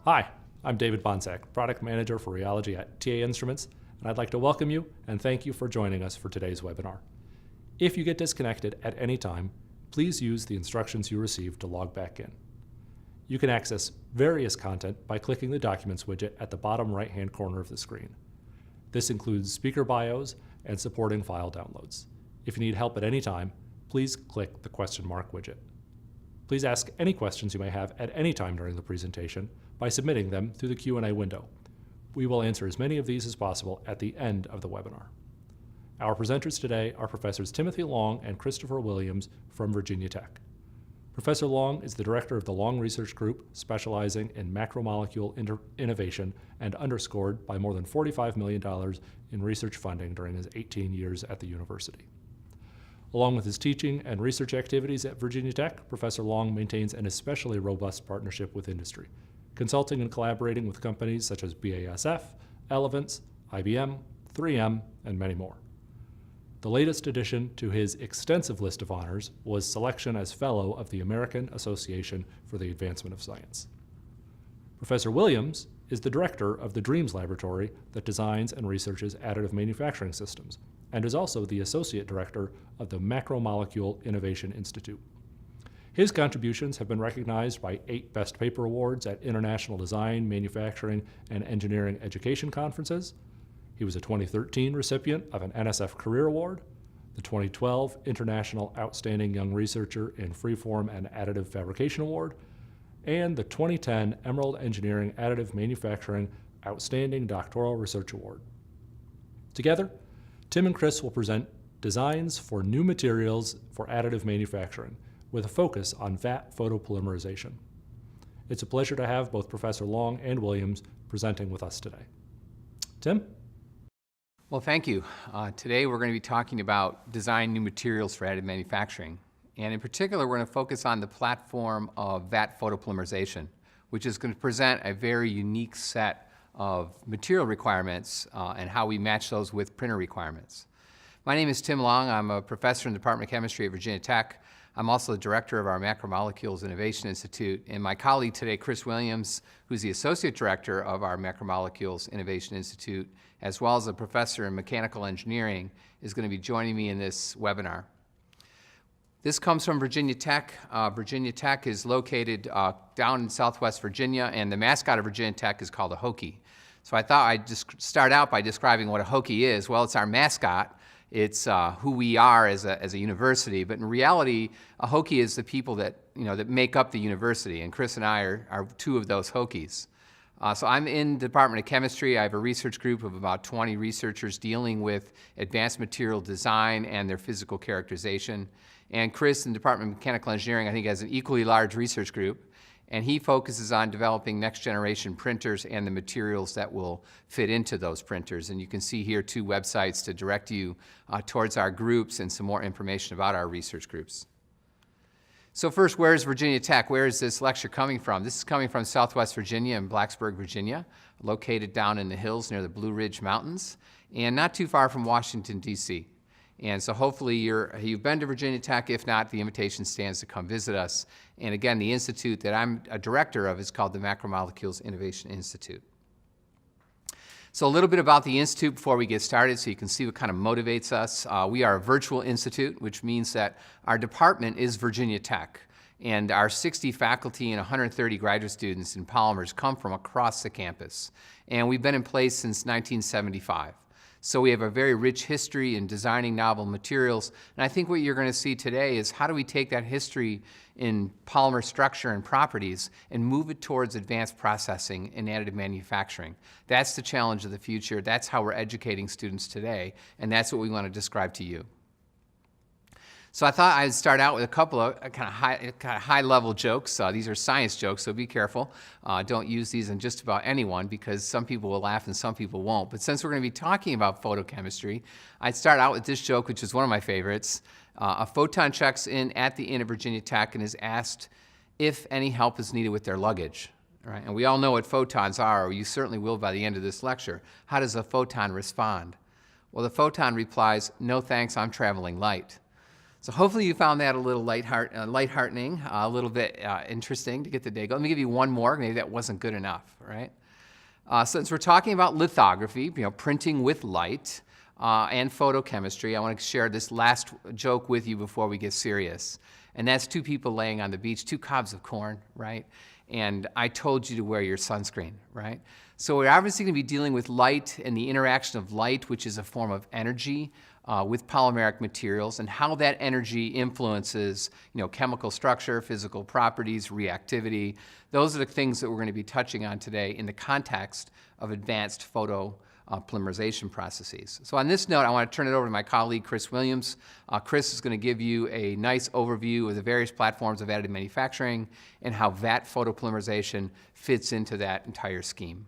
Hi, I'm David Bonsack, Product Manager for Rheology at TA Instruments, and I'd like to welcome you and thank you for joining us for today's webinar. If you get disconnected at any time, please use the instructions you received to log back in. You can access various content by clicking the Documents widget at the bottom right-hand corner of the screen. This includes speaker bios and supporting file downloads. If you need help at any time, please click the question mark widget. Please ask any questions you may have at any time during the presentation by submitting them through the Q&A window. We will answer as many of these as possible at the end of the webinar. Our presenters today are Professors Timothy Long and Christopher Williams from Virginia Tech. Professor Long is the director of the Long Research Group, specializing in macromolecule innovation and underscored by more than $45 million in research funding during his 18 years at the university. Along with his teaching and research activities at Virginia Tech, Professor Long maintains an especially robust partnership with industry, consulting and collaborating with companies such as BASF, Elevance, IBM, 3M, and many more. The latest addition to his extensive list of honors was selection as Fellow of the American Association for the Advancement of Science. Professor Williams is the director of the DREAMS laboratory that designs and researches additive manufacturing systems, and is also the associate director of the Macromolecules Innovation Institute. His contributions have been recognized by 8 Best Paper Awards at International Design, Manufacturing, and Engineering Education Conferences. He was a 2013 recipient of an NSF Career Award, the 2012 International Outstanding Young Researcher in Freeform and Additive Fabrication Award, and the 2010 Emerald Engineering Additive Manufacturing Outstanding Doctoral Research Award. Together, Tim and Chris will present designs for new materials for additive manufacturing, with a focus on vat photopolymerization. It's a pleasure to have both Professor Long and Williams presenting with us today. Tim? Well, thank you. Today we're going to be talking about design new materials for additive manufacturing. And in particular, we're going to focus on the platform of vat photopolymerization, which is going to present a very unique set of material requirements and how we match those with printer requirements. My name is Tim Long. I'm a professor in the Department of Chemistry at Virginia Tech. I'm also the director of our Macromolecules Innovation Institute, and my colleague today, Chris Williams, who's the associate director of our Macromolecules Innovation Institute, as well as a professor in mechanical engineering, is going to be joining me in this webinar. This comes from Virginia Tech. Virginia Tech is located down in Southwest Virginia, and the mascot of Virginia Tech is called a Hokie. So I thought I'd just start out by describing what a Hokie is. Well, it's our mascot. It's who we are as a university, but in reality, a Hokie is the people that that make up the university, and Chris and I are 2 of those Hokies. So I'm in the Department of Chemistry. I have a research group of about 20 researchers dealing with advanced material design and their physical characterization. And Chris in the Department of Mechanical Engineering, I think, has an equally large research group, and he focuses on developing next generation printers and the materials that will fit into those printers. And you can see here 2 websites to direct you towards our groups and some more information about our research groups. So first, where is Virginia Tech? Where is this lecture coming from? This is coming from Southwest Virginia in Blacksburg, Virginia, located down in the hills near the Blue Ridge Mountains, and not too far from Washington, D.C. And so hopefully you've been to Virginia Tech. If not, the invitation stands to come visit us. And again, the institute that I'm a director of is called the Macromolecules Innovation Institute. So a little bit about the institute before we get started so you can see what kind of motivates us. We are a virtual institute, which means that our department is Virginia Tech. And our 60 faculty and 130 graduate students in polymers come from across the campus. And we've been in place since 1975. So we have a very rich history in designing novel materials. And I think what you're going to see today is how do we take that history in polymer structure and properties and move it towards advanced processing in additive manufacturing. That's the challenge of the future. That's how we're educating students today. And that's what we want to describe to you. So I thought I'd start out with a couple of kind of high-level jokes. These are science jokes, so be careful. Don't use these in just about anyone because some people will laugh and some people won't. But since we're going to be talking about photochemistry, I'd start out with this joke, which is one of my favorites. A photon checks in at the Inn at Virginia Tech and is asked if any help is needed with their luggage. Right? And we all know what photons are, or you certainly will by the end of this lecture. How does a photon respond? Well, the photon replies, "No thanks, I'm traveling light." So hopefully you found that a little lightheartening, a little bit interesting to get the day going. Let me give you one more. Maybe that wasn't good enough, right? Since we're talking about lithography, printing with light, and photochemistry, I want to share this last joke with you before we get serious. And that's two people laying on the beach, two cobs of corn, right? And I told you to wear your sunscreen, right? So we're obviously going to be dealing with light and the interaction of light, which is a form of energy, with polymeric materials, and how that energy influences chemical structure, physical properties, reactivity. Those are the things that we're going to be touching on today in the context of advanced photopolymerization processes. So on this note, I want to turn it over to my colleague, Chris Williams. Chris is going to give you a nice overview of the various platforms of additive manufacturing and how vat photopolymerization fits into that entire scheme.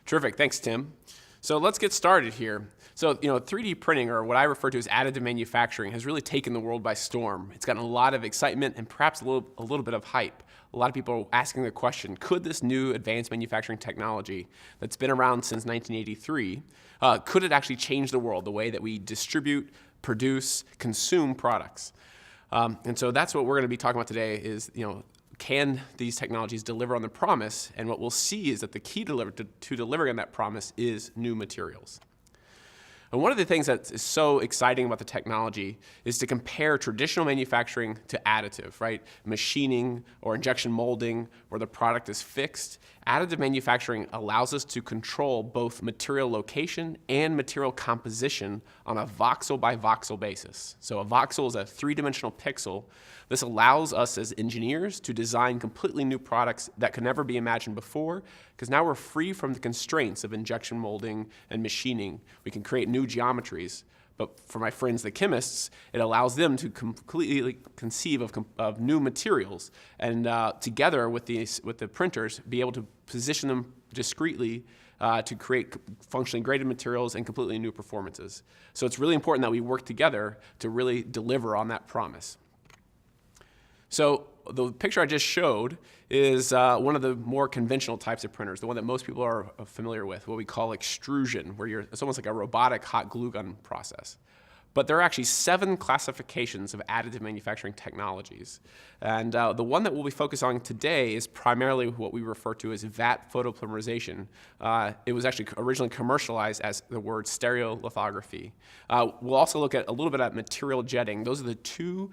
Terrific, thanks Tim. So let's get started here. So 3D printing, or what I refer to as additive manufacturing, has really taken the world by storm. It's gotten a lot of excitement and perhaps a little bit of hype. A lot of people are asking the question, could this new advanced manufacturing technology that's been around since 1983, could it actually change the world, the way that we distribute, produce, consume products? And so that's what we're going to be talking about today is, can these technologies deliver on the promise? And what we'll see is that the key to delivering on that promise is new materials. And one of the things that is so exciting about the technology is to compare traditional manufacturing to additive, right? Machining or injection molding, where the product is fixed. Additive manufacturing allows us to control both material location and material composition on a voxel by voxel basis. So a voxel is a three-dimensional pixel. This allows us as engineers to design completely new products that could never be imagined before, because now we're free from the constraints of injection molding and machining. We can create new geometries. But for my friends, the chemists, it allows them to completely conceive of new materials and together with the printers, be able to position them discreetly to create functionally graded materials and completely new performances. So it's really important that we work together to really deliver on that promise. So the picture I just showed is one of the more conventional types of printers, the one that most people are familiar with, what we call extrusion, where it's almost like a robotic hot glue gun process. But there are actually 7 classifications of additive manufacturing technologies. And the one that we'll be focused on today is primarily what we refer to as vat photopolymerization. It was actually originally commercialized as the word stereolithography. We'll also look at a little bit at material jetting. Those are the 2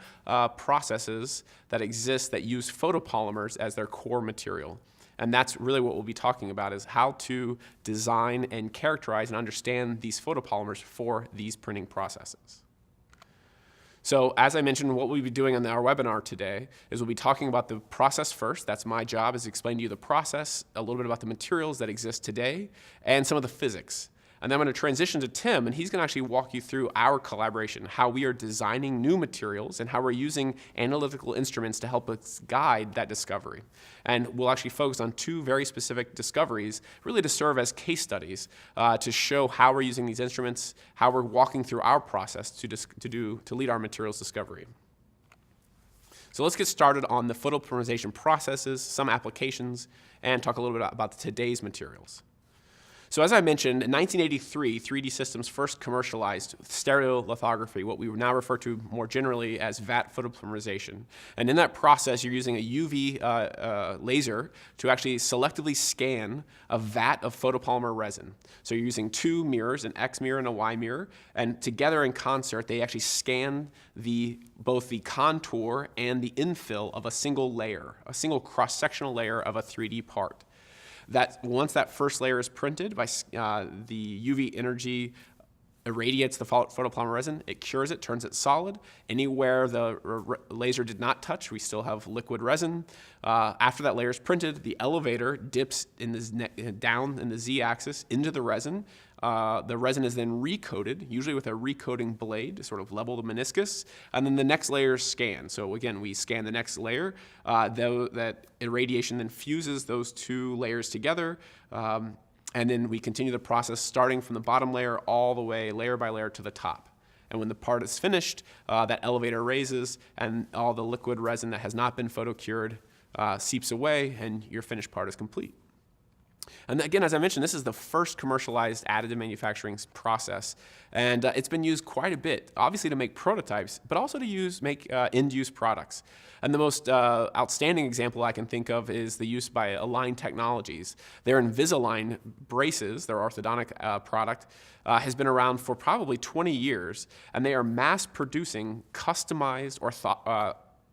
processes that exist that use photopolymers as their core material. And that's really what we'll be talking about, is how to design and characterize and understand these photopolymers for these printing processes. So as I mentioned, what we'll be doing on our webinar today is we'll be talking about the process first. That's my job, is to explain to you the process, a little bit about the materials that exist today, and some of the physics. And then I'm going to transition to Tim, and he's going to actually walk you through our collaboration, how we are designing new materials and how we're using analytical instruments to help us guide that discovery. And we'll actually focus on 2 very specific discoveries, really to serve as case studies, to show how we're using these instruments, how we're walking through our process to lead our materials discovery. So let's get started on the photopolymerization processes, some applications, and talk a little bit about today's materials. So as I mentioned, in 1983, 3D Systems first commercialized stereolithography, what we now refer to more generally as vat photopolymerization. And in that process, you're using a UV laser to actually selectively scan a vat of photopolymer resin. So you're using 2 mirrors, an X mirror and a Y mirror, and together in concert, they actually scan both the contour and the infill of a single layer, a single cross-sectional layer of a 3D part. Once that first layer is printed by the UV energy irradiates the photopolymer resin, it cures it, turns it solid. Anywhere the laser did not touch, we still have liquid resin. After that layer is printed, the elevator dips down in the Z-axis into the resin, The resin is then recoated, usually with a recoating blade to sort of level the meniscus, and then the next layer is scanned. So again, we scan the next layer. Though that irradiation then fuses those two layers together, and then we continue the process starting from the bottom layer all the way, layer by layer, to the top. And when the part is finished, that elevator raises, and all the liquid resin that has not been photocured seeps away, and your finished part is complete. And again, as I mentioned, this is the first commercialized additive manufacturing process, and it's been used quite a bit, obviously to make prototypes, but also to make end-use products. And the most outstanding example I can think of is the use by Align Technologies. Their Invisalign braces, their orthodontic product, has been around for probably 20 years, and they are mass producing customized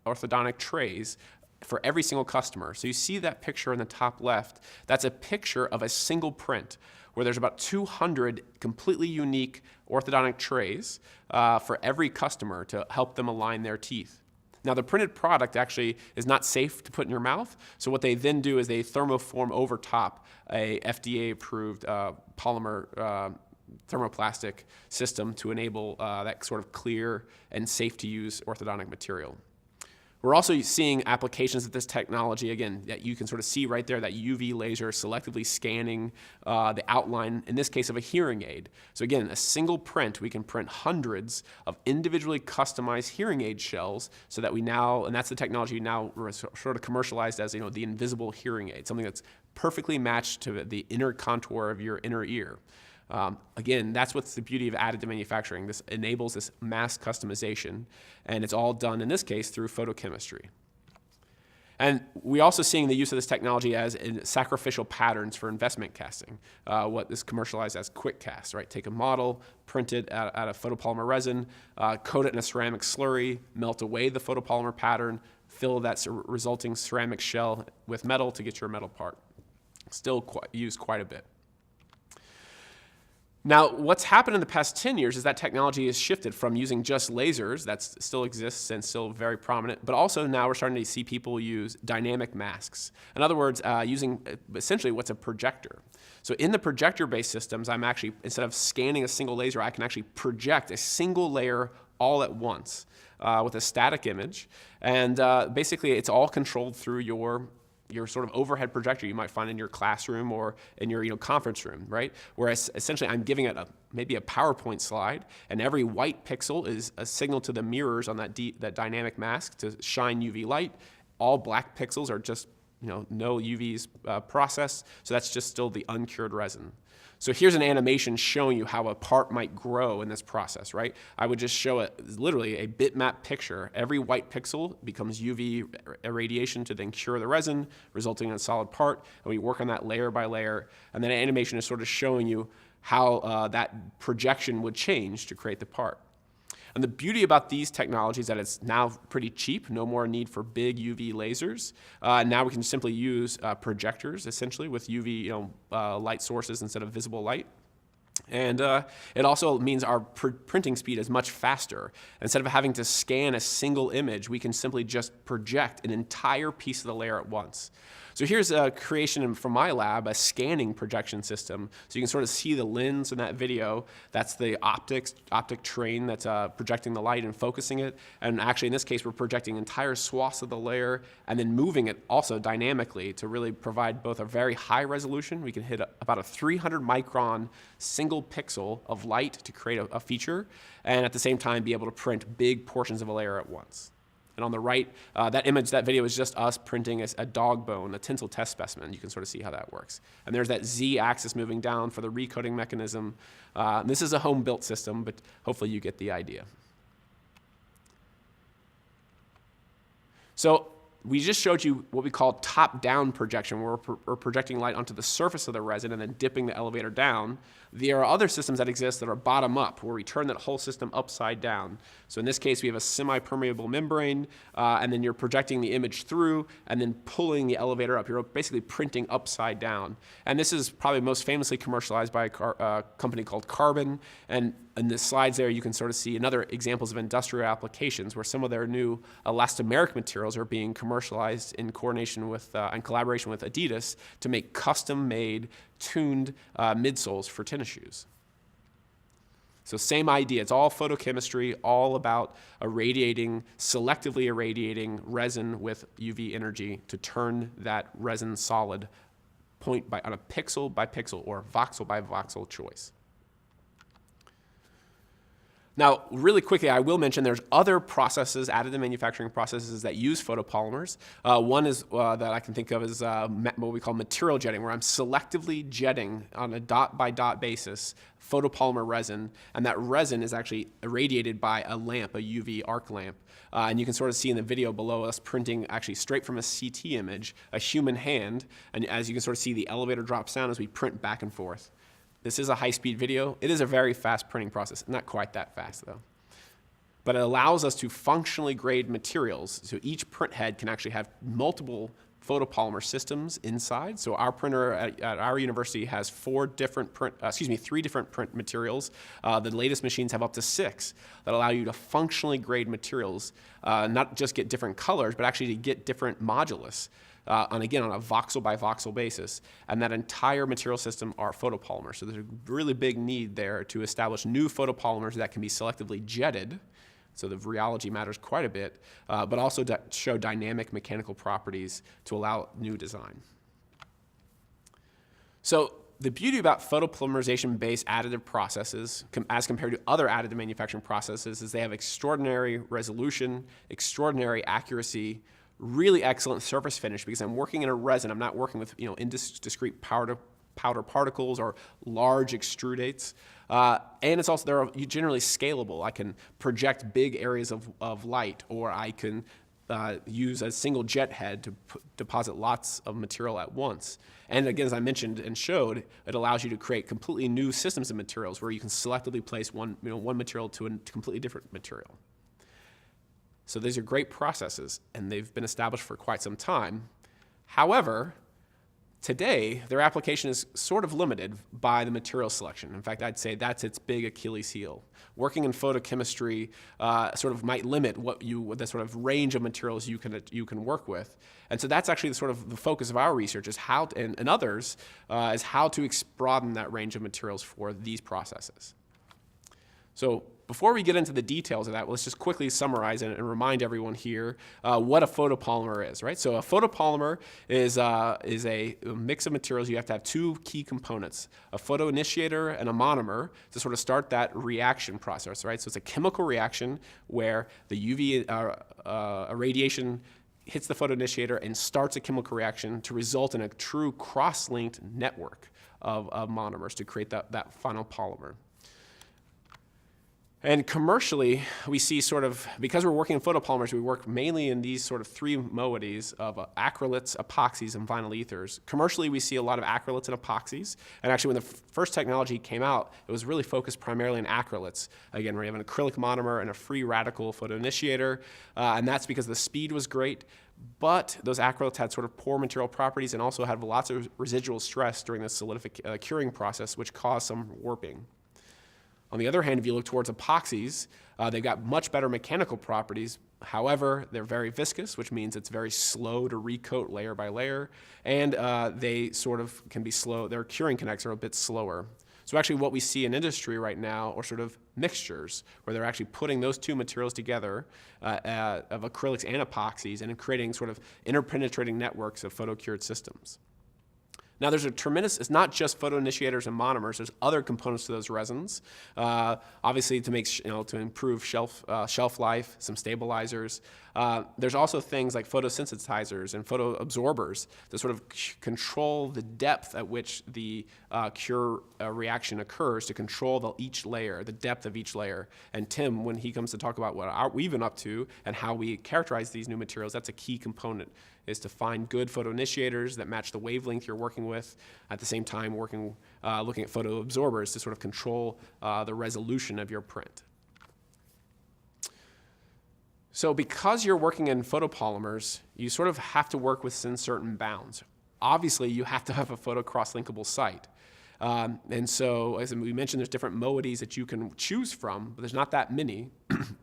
orthodontic trays for every single customer. So you see that picture in the top left, that's a picture of a single print where there's about 200 completely unique orthodontic trays for every customer to help them align their teeth. Now the printed product actually is not safe to put in your mouth, so what they then do is they thermoform over top a FDA-approved polymer thermoplastic system to enable that sort of clear and safe to use orthodontic material. We're also seeing applications of this technology, again, that you can sort of see right there, that UV laser selectively scanning the outline, in this case, of a hearing aid. So again, a single print, we can print hundreds of individually customized hearing aid shells so that we now, and that's the technology now sort of commercialized as, the invisible hearing aid, something that's perfectly matched to the inner contour of your inner ear. Again, that's what's the beauty of additive manufacturing. This enables this mass customization, and it's all done, in this case, through photochemistry. And we're also seeing the use of this technology as in sacrificial patterns for investment casting, what is commercialized as quick cast, right? Take a model, print it out of photopolymer resin, coat it in a ceramic slurry, melt away the photopolymer pattern, fill that resulting ceramic shell with metal to get your metal part. Still used quite a bit. Now, what's happened in the past 10 years is that technology has shifted from using just lasers, that still exists and still very prominent, but also now we're starting to see people use dynamic masks. In other words, using essentially what's a projector. So in the projector-based systems, I'm actually, instead of scanning a single laser, I can actually project a single layer all at once with a static image. And basically, it's all controlled through your sort of overhead projector you might find in your classroom or in your conference room, right? Whereas essentially I'm giving it maybe a PowerPoint slide, and every white pixel is a signal to the mirrors on that dynamic mask to shine UV light. All black pixels are just no UV's processed, so that's just still the uncured resin. So here's an animation showing you how a part might grow in this process, right? I would just show it literally a bitmap picture. Every white pixel becomes UV irradiation to then cure the resin, resulting in a solid part. And we work on that layer by layer. And then animation is sort of showing you how that projection would change to create the part. And the beauty about these technologies is that it's now pretty cheap, no more need for big UV lasers. Now we can simply use projectors, essentially, with UV light sources instead of visible light. And it also means our printing speed is much faster. Instead of having to scan a single image, we can simply just project an entire piece of the layer at once. So here's a creation from my lab, a scanning projection system. So you can sort of see the lens in that video. That's the optic train that's projecting the light and focusing it. And actually, in this case, we're projecting entire swaths of the layer and then moving it also dynamically to really provide both a very high resolution. We can hit about a 300 micron single pixel of light to create a feature, and at the same time be able to print big portions of a layer at once. And on the right, that video is just us printing a dog bone, a tensile test specimen. You can sort of see how that works. And there's that Z-axis moving down for the recoating mechanism. This is a home-built system, but hopefully you get the idea. So we just showed you what we call top-down projection, where we're projecting light onto the surface of the resin and then dipping the elevator down. There are other systems that exist that are bottom-up, where we turn that whole system upside down. So in this case, we have a semi-permeable membrane, and then you're projecting the image through and then pulling the elevator up. You're basically printing upside down. And this is probably most famously commercialized by a company called Carbon. And in the slides there, you can sort of see another examples of industrial applications where some of their new elastomeric materials are being commercialized in coordination with and collaboration with Adidas to make custom-made, tuned midsoles for tennis shoes. So same idea. It's all photochemistry, all about selectively irradiating resin with UV energy to turn that resin solid on a pixel by pixel or voxel by voxel choice. Now, really quickly, I will mention there's other processes, additive manufacturing processes that use photopolymers. One is that I can think of is what we call material jetting, where I'm selectively jetting on a dot-by-dot basis photopolymer resin, and that resin is actually irradiated by a lamp, a UV arc lamp. And you can sort of see in the video below us printing actually straight from a CT image, a human hand, and as you can sort of see, the elevator drops down as we print back and forth. This is a high-speed video. It is a very fast printing process. Not quite that fast, though. But it allows us to functionally grade materials. So each print head can actually have multiple photopolymer systems inside. So our printer at our university has three different print materials. The latest machines have up to 6 that allow you to functionally grade materials, not just get different colors, but actually to get different modulus. On a voxel by voxel basis, and that entire material system are photopolymers. So there's a really big need there to establish new photopolymers that can be selectively jetted, so the rheology matters quite a bit, but also show dynamic mechanical properties to allow new design. So the beauty about photopolymerization-based additive processes, as compared to other additive manufacturing processes, is they have extraordinary resolution, extraordinary accuracy, really excellent surface finish, because I'm working in a resin. I'm not working with indiscrete powder particles or large extrudates. And it's also, they're generally scalable. I can project big areas of light, or I can use a single jet head to deposit lots of material at once. And again, as I mentioned and showed, it allows you to create completely new systems of materials where you can selectively place one material to a completely different material. So these are great processes, and they've been established for quite some time. However, today, their application is sort of limited by the material selection. In fact, I'd say that's its big Achilles heel. Working in photochemistry sort of might limit the sort of range of materials you can work with. And so that's actually the focus of our research, is how, and others, is how to broaden that range of materials for these processes. So before we get into the details of that, let's just quickly summarize and remind everyone here what a photopolymer is, right? So a photopolymer is a mix of materials. You have to have 2 key components, a photoinitiator and a monomer, to sort of start that reaction process, right? So it's a chemical reaction where the UV irradiation hits the photoinitiator and starts a chemical reaction to result in a true cross-linked network of monomers to create that final polymer. And commercially, we see because we're working in photopolymers, we work mainly in these 3 moieties of acrylates, epoxies, and vinyl ethers. Commercially, we see a lot of acrylates and epoxies. And actually, when the first technology came out, it was really focused primarily on acrylates. Again, we have an acrylic monomer and a free radical photoinitiator. And that's because the speed was great. But those acrylates had poor material properties and also had lots of residual stress during the curing process, which caused some warping. On the other hand, if you look towards epoxies, they've got much better mechanical properties. However, they're very viscous, which means it's very slow to recoat layer by layer, and they can be slow. Their curing kinetics are a bit slower. So actually what we see in industry right now are mixtures, where they're actually putting those 2 materials together of acrylics and epoxies and creating interpenetrating networks of photocured systems. Now, there's it's not just photoinitiators and monomers. There's other components to those resins. Obviously, to improve shelf life, some stabilizers. There's also things like photosensitizers and photoabsorbers to control the depth at which the cure reaction occurs, to control each layer, the depth of each layer. And Tim, when he comes to talk about what we've been up to and how we characterize these new materials, that's a key component, is to find good photoinitiators that match the wavelength you're working with, at the same time looking at photoabsorbers to control the resolution of your print. So because you're working in photopolymers, you have to work within certain bounds. Obviously, you have to have a photo-crosslinkable site. And so, as we mentioned, there's different moieties that you can choose from, but there's not that many.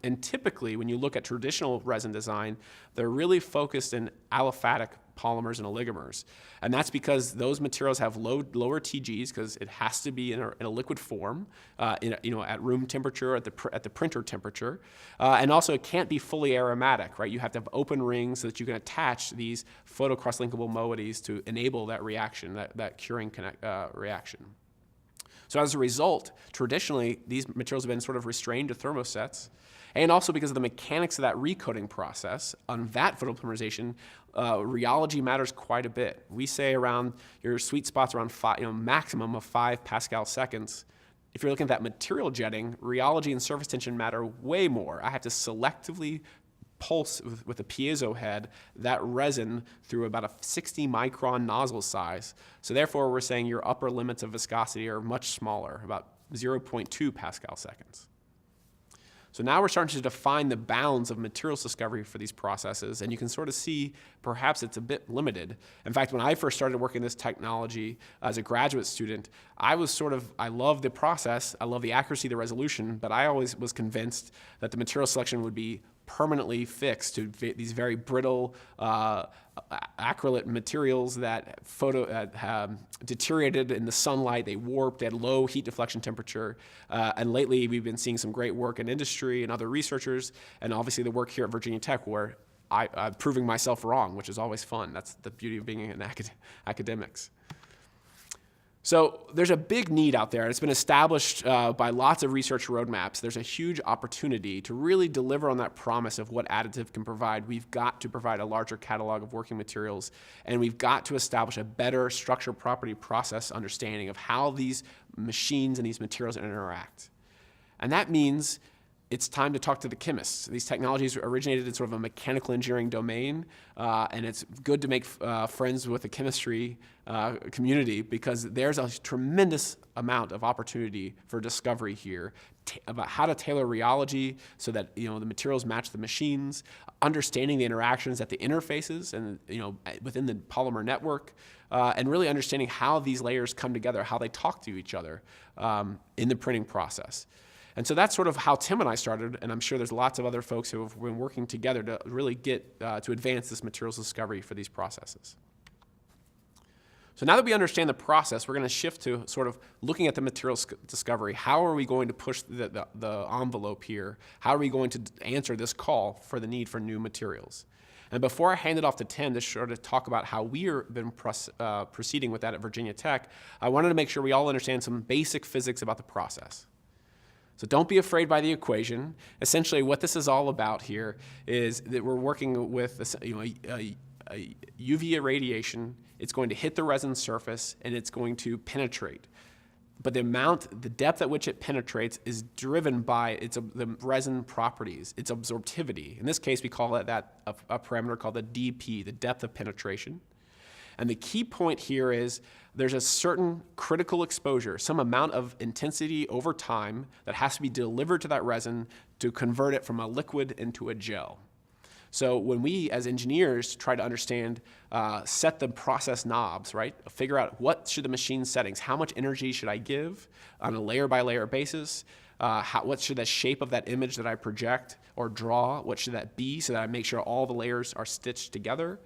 And typically, when you look at traditional resin design, they're really focused in aliphatic polymers and oligomers. And that's because those materials have lower TGs because it has to be in a liquid form, at room temperature, at the printer temperature. And also it can't be fully aromatic, right? You have to have open rings so that you can attach these photo-crosslinkable moieties to enable that reaction, that curing reaction. So as a result, traditionally, these materials have been sort of restrained to thermosets. And also because of the mechanics of that recoating process, on vat photopolymerization, rheology matters quite a bit. We say around your sweet spots around maximum of 5 Pascal seconds. If you're looking at that material jetting, rheology and surface tension matter way more. I have to selectively pulse with a piezo head that resin through about a 60 micron nozzle size. So therefore, we're saying your upper limits of viscosity are much smaller, about 0.2 Pascal seconds. So now we're starting to define the bounds of materials discovery for these processes, and you can sort of see perhaps it's a bit limited. In fact, when I first started working this technology as a graduate student, I love the process, I love the accuracy, the resolution, but I always was convinced that the material selection would be permanently fixed to these very brittle acrylate materials that deteriorated in the sunlight. They warped at low heat deflection temperature. And lately, we've been seeing some great work in industry and other researchers, and obviously the work here at Virginia Tech where I'm proving myself wrong, which is always fun. That's the beauty of being in academics. So there's a big need out there. It's been established by lots of research roadmaps. There's a huge opportunity to really deliver on that promise of what additive can provide. We've got to provide a larger catalog of working materials, and we've got to establish a better structure, property, process understanding of how these machines and these materials interact. And that means it's time to talk to the chemists. These technologies originated in sort of a mechanical engineering domain, and it's good to make friends with the chemistry community because there's a tremendous amount of opportunity for discovery here about how to tailor rheology so that the materials match the machines, understanding the interactions at the interfaces and within the polymer network, and really understanding how these layers come together, how they talk to each other in the printing process. And so that's sort of how Tim and I started, and I'm sure there's lots of other folks who have been working together to really get to advance this materials discovery for these processes. So now that we understand the process, we're going to shift to sort of looking at the materials discovery. How are we going to push the envelope here? How are we going to answer this call for the need for new materials? And before I hand it off to Tim to sort of talk about how we have been proceeding with that at Virginia Tech, I wanted to make sure we all understand some basic physics about the process. So don't be afraid by the equation. Essentially, what this is all about here is that we're working with a UV irradiation. It's going to hit the resin surface, and it's going to penetrate. But the depth at which it penetrates is driven by the resin properties, its absorptivity. In this case, we call it a parameter called the DP, the depth of penetration. And the key point here is there's a certain critical exposure, some amount of intensity over time that has to be delivered to that resin to convert it from a liquid into a gel. So when we, as engineers, try to understand, set the process knobs, right? Figure out what should the machine settings, how much energy should I give on a layer-by-layer basis, what should the shape of that image that I project or draw, what should that be so that I make sure all the layers are stitched together.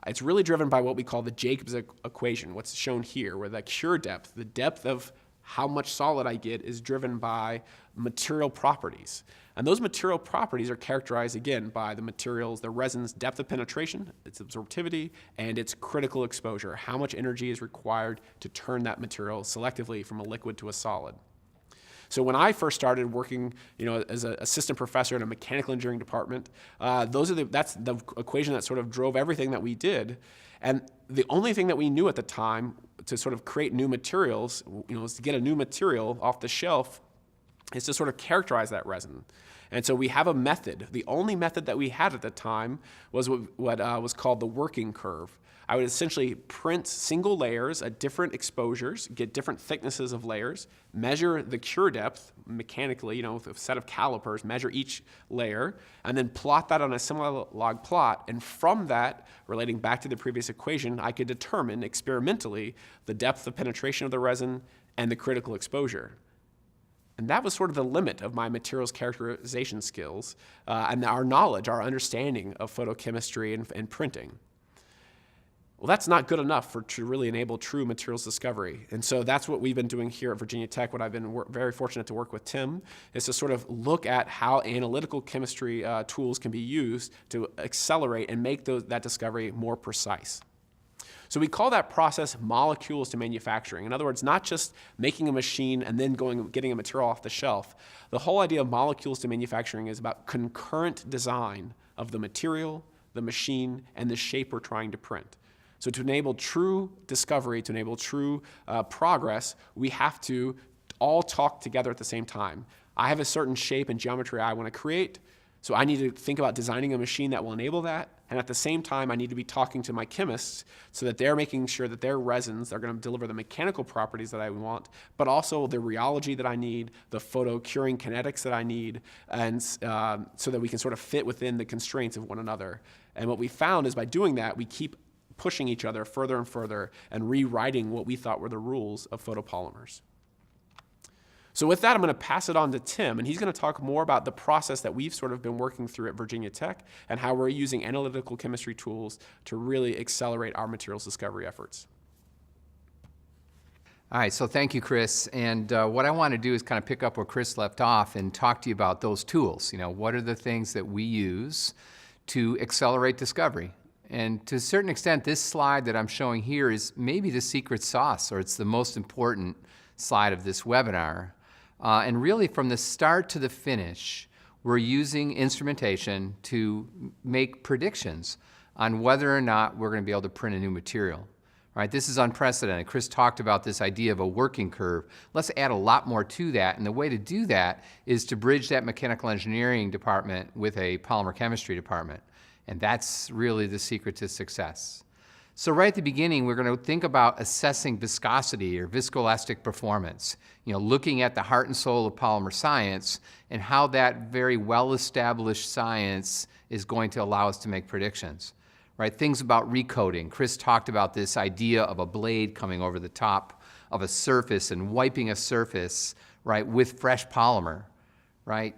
It's really driven by what we call the Jacobs equation, what's shown here, where the cure depth, the depth of how much solid I get, is driven by material properties. And those material properties are characterized, again, by the materials, the resin's depth of penetration, its absorptivity, and its critical exposure, how much energy is required to turn that material selectively from a liquid to a solid. So when I first started working, as an assistant professor in a mechanical engineering department, that's the equation that sort of drove everything that we did. And the only thing that we knew at the time to sort of create new materials, is to get a new material off the shelf, is to sort of characterize that resin. And so we have a method. The only method that we had at the time was what was called the working curve. I would essentially print single layers at different exposures, get different thicknesses of layers, measure the cure depth mechanically, with a set of calipers, measure each layer, and then plot that on a similar log plot. And from that, relating back to the previous equation, I could determine experimentally the depth of penetration of the resin and the critical exposure. And that was sort of the limit of my materials characterization skills and our knowledge, our understanding of photochemistry and printing. Well, that's not good enough to really enable true materials discovery. And so that's what we've been doing here at Virginia Tech. What I've been very fortunate to work with Tim is to sort of look at how analytical chemistry tools can be used to accelerate and make that discovery more precise. So we call that process molecules to manufacturing. In other words, not just making a machine and then getting a material off the shelf. The whole idea of molecules to manufacturing is about concurrent design of the material, the machine, and the shape we're trying to print. So to enable true discovery, to enable true progress, we have to all talk together at the same time. I have a certain shape and geometry I want to create, so I need to think about designing a machine that will enable that. And at the same time, I need to be talking to my chemists so that they're making sure that their resins are going to deliver the mechanical properties that I want, but also the rheology that I need, the photo curing kinetics that I need, and so that we can sort of fit within the constraints of one another. And what we found is by doing that, we keep pushing each other further and further and rewriting what we thought were the rules of photopolymers. So with that, I'm going to pass it on to Tim, and he's going to talk more about the process that we've sort of been working through at Virginia Tech and how we're using analytical chemistry tools to really accelerate our materials discovery efforts. All right, so thank you, Chris. And what I want to do is kind of pick up where Chris left off and talk to you about those tools. You know, what are the things that we use to accelerate discovery? And to a certain extent, this slide that I'm showing here is maybe the secret sauce, or it's the most important slide of this webinar. And really from the start to the finish, we're using instrumentation to make predictions on whether or not we're going to be able to print a new material. All right, this is unprecedented. Chris talked about this idea of a working curve. Let's add a lot more to that, and the way to do that is to bridge that mechanical engineering department with a polymer chemistry department. And that's really the secret to success. So right at the beginning, we're going to think about assessing viscosity or viscoelastic performance, you know, looking at the heart and soul of polymer science and how that very well-established science is going to allow us to make predictions, right? Things about recoating. Chris talked about this idea of a blade coming over the top of a surface and wiping a surface, right, with fresh polymer, right?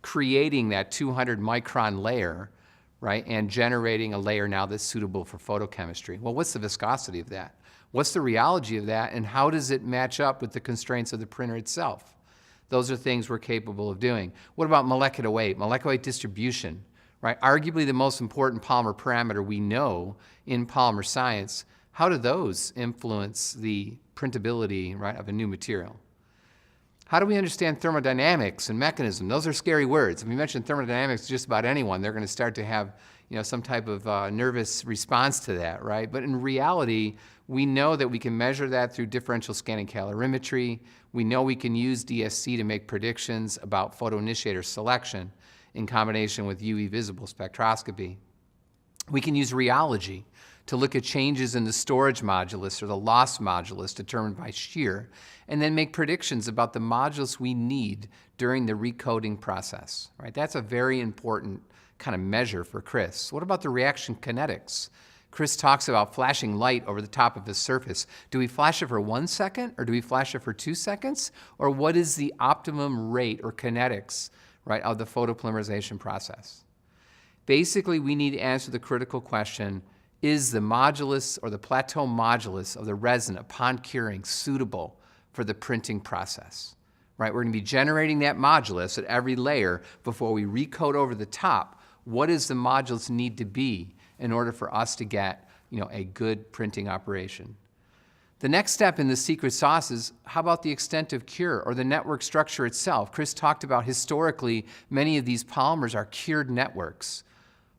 Creating that 200 micron layer, right, and generating a layer now that's suitable for photochemistry. Well, what's the viscosity of that? What's the rheology of that, and how does it match up with the constraints of the printer itself? Those are things we're capable of doing. What about molecular weight distribution, right? Arguably the most important polymer parameter we know in polymer science. How do those influence the printability, right, of a new material? How do we understand thermodynamics and mechanism? Those are scary words. If you mention thermodynamics to just about anyone, they're going to start to have, you know, some type of nervous response to that, right? But in reality, we know that we can measure that through differential scanning calorimetry. We know we can use DSC to make predictions about photoinitiator selection in combination with UV visible spectroscopy. We can use rheology to look at changes in the storage modulus or the loss modulus determined by shear, and then make predictions about the modulus we need during the recoating process, right? That's a very important kind of measure for Chris. What about the reaction kinetics? Chris talks about flashing light over the top of the surface. Do we flash it for 1 second, or do we flash it for 2 seconds? Or what is the optimum rate or kinetics, right, of the photopolymerization process? Basically, we need to answer the critical question, is the modulus or the plateau modulus of the resin upon curing suitable for the printing process? Right? We're going to be generating that modulus at every layer before we recoat over the top. What does the modulus need to be in order for us to get, you know, a good printing operation? The next step in the secret sauce is, how about the extent of cure or the network structure itself? Chris talked about historically many of these polymers are cured networks.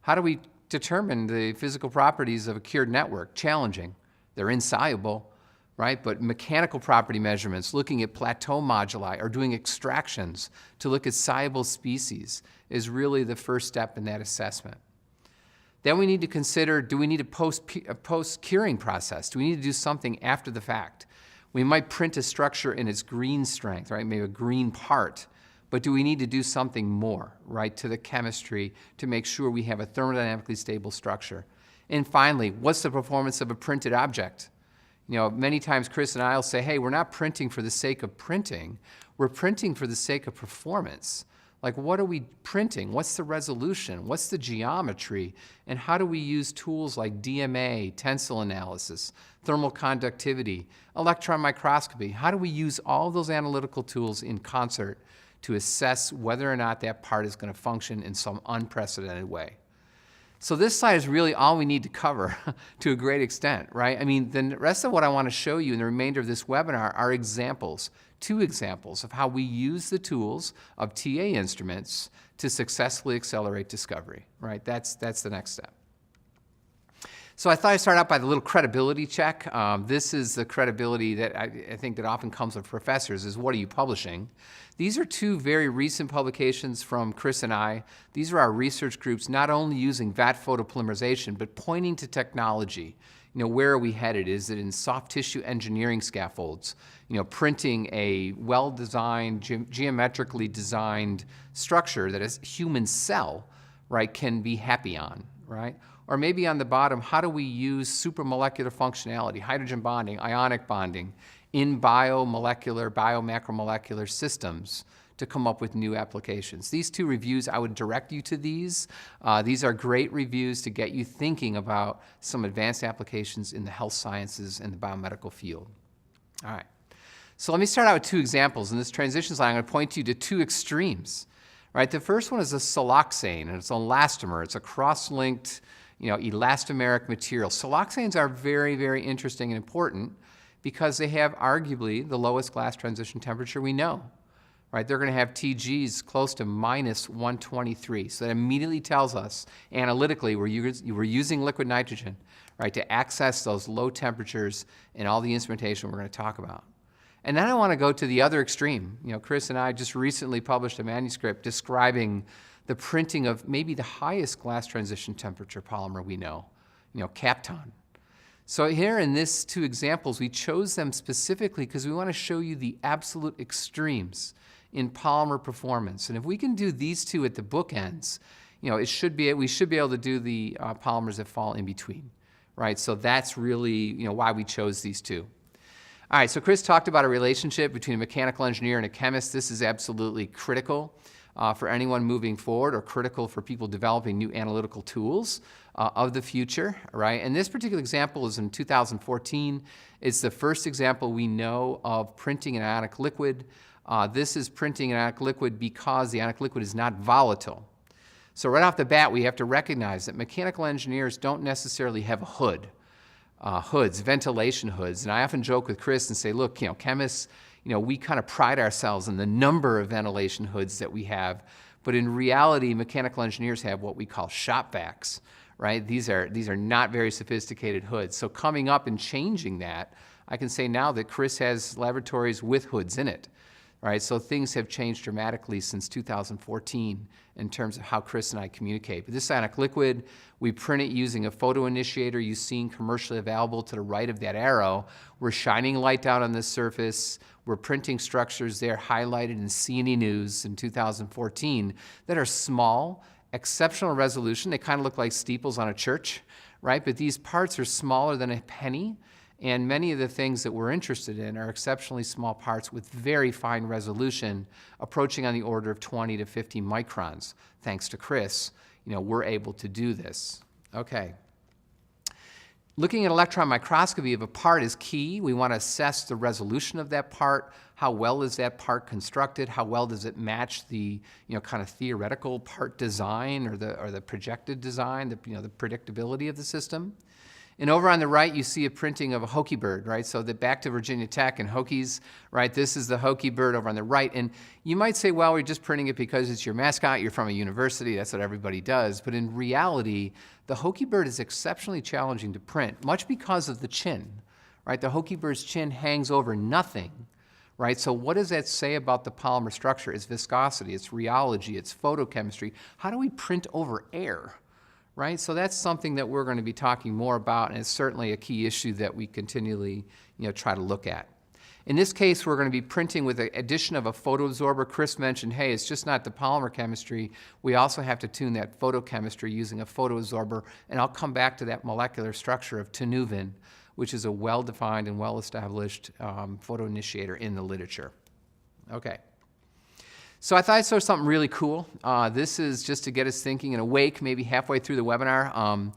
How do we determine the physical properties of a cured network? Challenging. They're insoluble, right? But mechanical property measurements, looking at plateau moduli or doing extractions to look at soluble species is really the first step in that assessment. Then we need to consider, do we need a post-curing process? Do we need to do something after the fact? We might print a structure in its green strength, right? Maybe a green part. But do we need to do something more, right, to the chemistry to make sure we have a thermodynamically stable structure? And finally, what's the performance of a printed object? You know, many times Chris and I will say, hey, we're not printing for the sake of printing. We're printing for the sake of performance. Like, what are we printing? What's the resolution? What's the geometry? And how do we use tools like DMA, tensile analysis, thermal conductivity, electron microscopy? How do we use all those analytical tools in concert to assess whether or not that part is going to function in some unprecedented way? So this slide is really all we need to cover to a great extent, right? I mean, the rest of what I want to show you in the remainder of this webinar are examples, 2 examples of how we use the tools of TA instruments to successfully accelerate discovery, right? That's the next step. So I thought I'd start out by the little credibility check. This is the credibility that I think that often comes with professors is, what are you publishing? These are 2 very recent publications from Chris and I. These are our research groups not only using vat photopolymerization, but pointing to technology. You know, where are we headed? Is it in soft tissue engineering scaffolds? You know, printing a well-designed, geometrically designed structure that a human cell, right, can be happy on, right? Or maybe on the bottom, how do we use supramolecular functionality, hydrogen bonding, ionic bonding, in biomolecular, biomacromolecular systems to come up with new applications? These 2 reviews, I would direct you to these. These are great reviews to get you thinking about some advanced applications in the health sciences and the biomedical field. All right. So let me start out with 2 examples. In this transition slide, I'm going to point you to 2 extremes. Right? The first one is a siloxane, and it's an elastomer. It's a cross-linked, elastomeric material. Siloxanes are very, very interesting and important because they have arguably the lowest glass transition temperature we know. Right? They're going to have TGs close to minus 123. So that immediately tells us, analytically, we're using liquid nitrogen, right, to access those low temperatures in all the instrumentation we're going to talk about. And then I want to go to the other extreme. Chris and I just recently published a manuscript describing the printing of maybe the highest glass transition temperature polymer we know, Kapton. So here in these 2 examples, we chose them specifically because we want to show you the absolute extremes in polymer performance. And if we can do these 2 at the bookends, we should be able to do the polymers that fall in between, right? So that's really why we chose these 2. All right, so Chris talked about a relationship between a mechanical engineer and a chemist. This is absolutely critical for anyone moving forward, or critical for people developing new analytical tools of the future, right? And this particular example is in 2014. It's the first example we know of printing an ionic liquid. This is printing an ionic liquid because the ionic liquid is not volatile. So right off the bat, we have to recognize that mechanical engineers don't necessarily have a hood. Hoods, ventilation hoods. And I often joke with Chris and say, look, chemists, we kind of pride ourselves in the number of ventilation hoods that we have, but in reality, mechanical engineers have what we call shop vacs, right? These are not very sophisticated hoods. So coming up and changing that, I can say now that Chris has laboratories with hoods in it, right? So things have changed dramatically since 2014 in terms of how Chris and I communicate. But this ionic liquid, we print it using a photo initiator you've seen commercially available to the right of that arrow. We're shining light down on this surface. We're printing structures there highlighted in C&E News in 2014 that are small, exceptional resolution. They kind of look like steeples on a church, right? But these parts are smaller than a penny. And many of the things that we're interested in are exceptionally small parts with very fine resolution, approaching on the order of 20 to 50 microns. Thanks to Chris, we're able to do this. Okay. Looking at electron microscopy of a part is key. We want to assess the resolution of that part. How well is that part constructed? How well does it match the kind of theoretical part design or the projected design, the predictability of the system? And over on the right, you see a printing of a Hokie bird, right? So back to Virginia Tech and Hokies, right? This is the Hokie bird over on the right. And you might say, well, we're just printing it because it's your mascot, you're from a university, that's what everybody does. But in reality, the Hokie bird is exceptionally challenging to print, much because of the chin, right? The Hokie bird's chin hangs over nothing, right? So what does that say about the polymer structure? It's viscosity, it's rheology, it's photochemistry. How do we print over air? Right? So that's something that we're going to be talking more about, and it's certainly a key issue that we continually try to look at. In this case, we're going to be printing with the addition of a photoabsorber. Chris mentioned, hey, it's just not the polymer chemistry. We also have to tune that photochemistry using a photoabsorber, and I'll come back to that molecular structure of Tinuvin, which is a well-defined and well-established photoinitiator in the literature. Okay. So I thought I'd show something really cool. This is just to get us thinking and awake, maybe halfway through the webinar.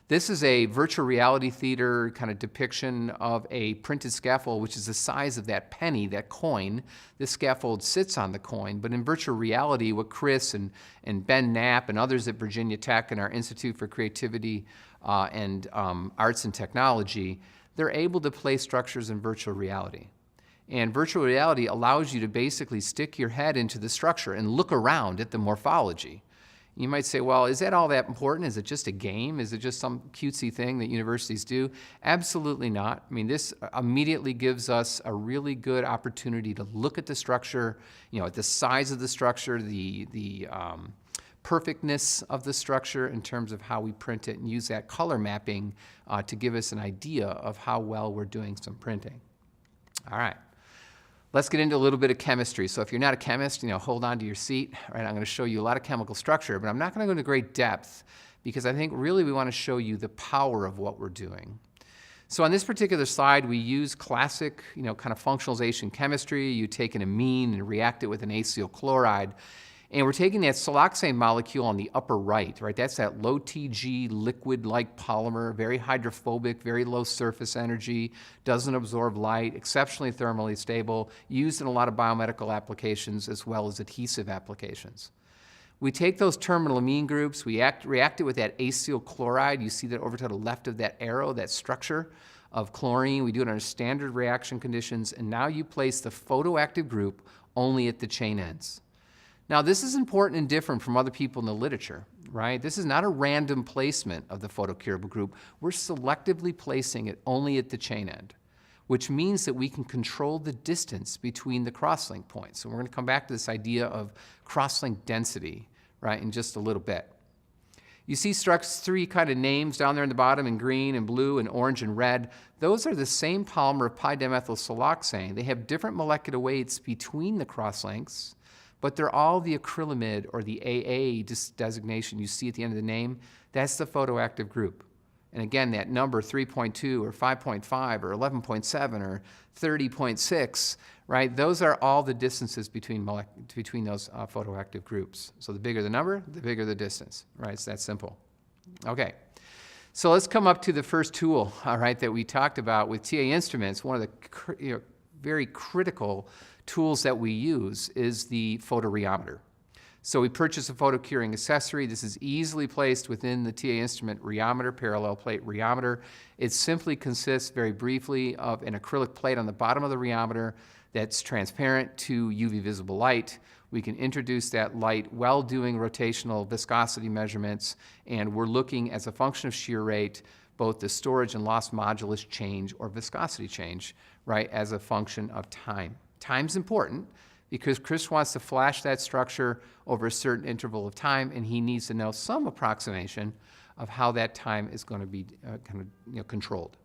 This is a virtual reality theater kind of depiction of a printed scaffold, which is the size of that penny, that coin. This scaffold sits on the coin, but in virtual reality, what Chris and Ben Knapp and others at Virginia Tech and our Institute for Creativity and Arts and Technology, they're able to place structures in virtual reality. And virtual reality allows you to basically stick your head into the structure and look around at the morphology. You might say, well, is that all that important? Is it just a game? Is it just some cutesy thing that universities do? Absolutely not. I mean, this immediately gives us a really good opportunity to look at the structure, at the size of the structure, the perfectness of the structure in terms of how we print it, and use that color mapping to give us an idea of how well we're doing some printing. All right. Let's get into a little bit of chemistry. So if you're not a chemist, hold on to your seat. Right, I'm going to show you a lot of chemical structure, but I'm not going to go into great depth because I think really we want to show you the power of what we're doing. So on this particular slide, we use classic, kind of functionalization chemistry. You take an amine and react it with an acyl chloride. And we're taking that siloxane molecule on the upper right? That's that low TG liquid-like polymer, very hydrophobic, very low surface energy, doesn't absorb light, exceptionally thermally stable, used in a lot of biomedical applications as well as adhesive applications. We take those terminal amine groups, we react it with that acyl chloride. You see that over to the left of that arrow, that structure of chlorine. We do it under standard reaction conditions, and now you place the photoactive group only at the chain ends. Now, this is important and different from other people in the literature, right? This is not a random placement of the photocurable group. We're selectively placing it only at the chain end, which means that we can control the distance between the crosslink points. So we're going to come back to this idea of crosslink density, right, in just a little bit. You see three kind of names down there in the bottom in green and blue and orange and red. Those are the same polymer of pi-dimethylsiloxane. They have different molecular weights between the crosslinks, but they're all the acrylamide or the AA designation you see at the end of the name. That's the photoactive group. And again, that number 3.2 or 5.5 or 11.7 or 30.6, right? Those are all the distances between those photoactive groups. So the bigger the number, the bigger the distance, right? It's that simple. Okay. So let's come up to the first tool, all right, that we talked about with TA Instruments. One of the very critical tools that we use is the photorheometer. So we purchase a photo curing accessory. This is easily placed within the TA Instrument rheometer, parallel plate rheometer. It simply consists, very briefly, of an acrylic plate on the bottom of the rheometer that's transparent to UV visible light. We can introduce that light while doing rotational viscosity measurements, and we're looking as a function of shear rate, both the storage and loss modulus change or viscosity change, right, as a function of time. Time's important because Chris wants to flash that structure over a certain interval of time, and he needs to know some approximation of how that time is going to be controlled.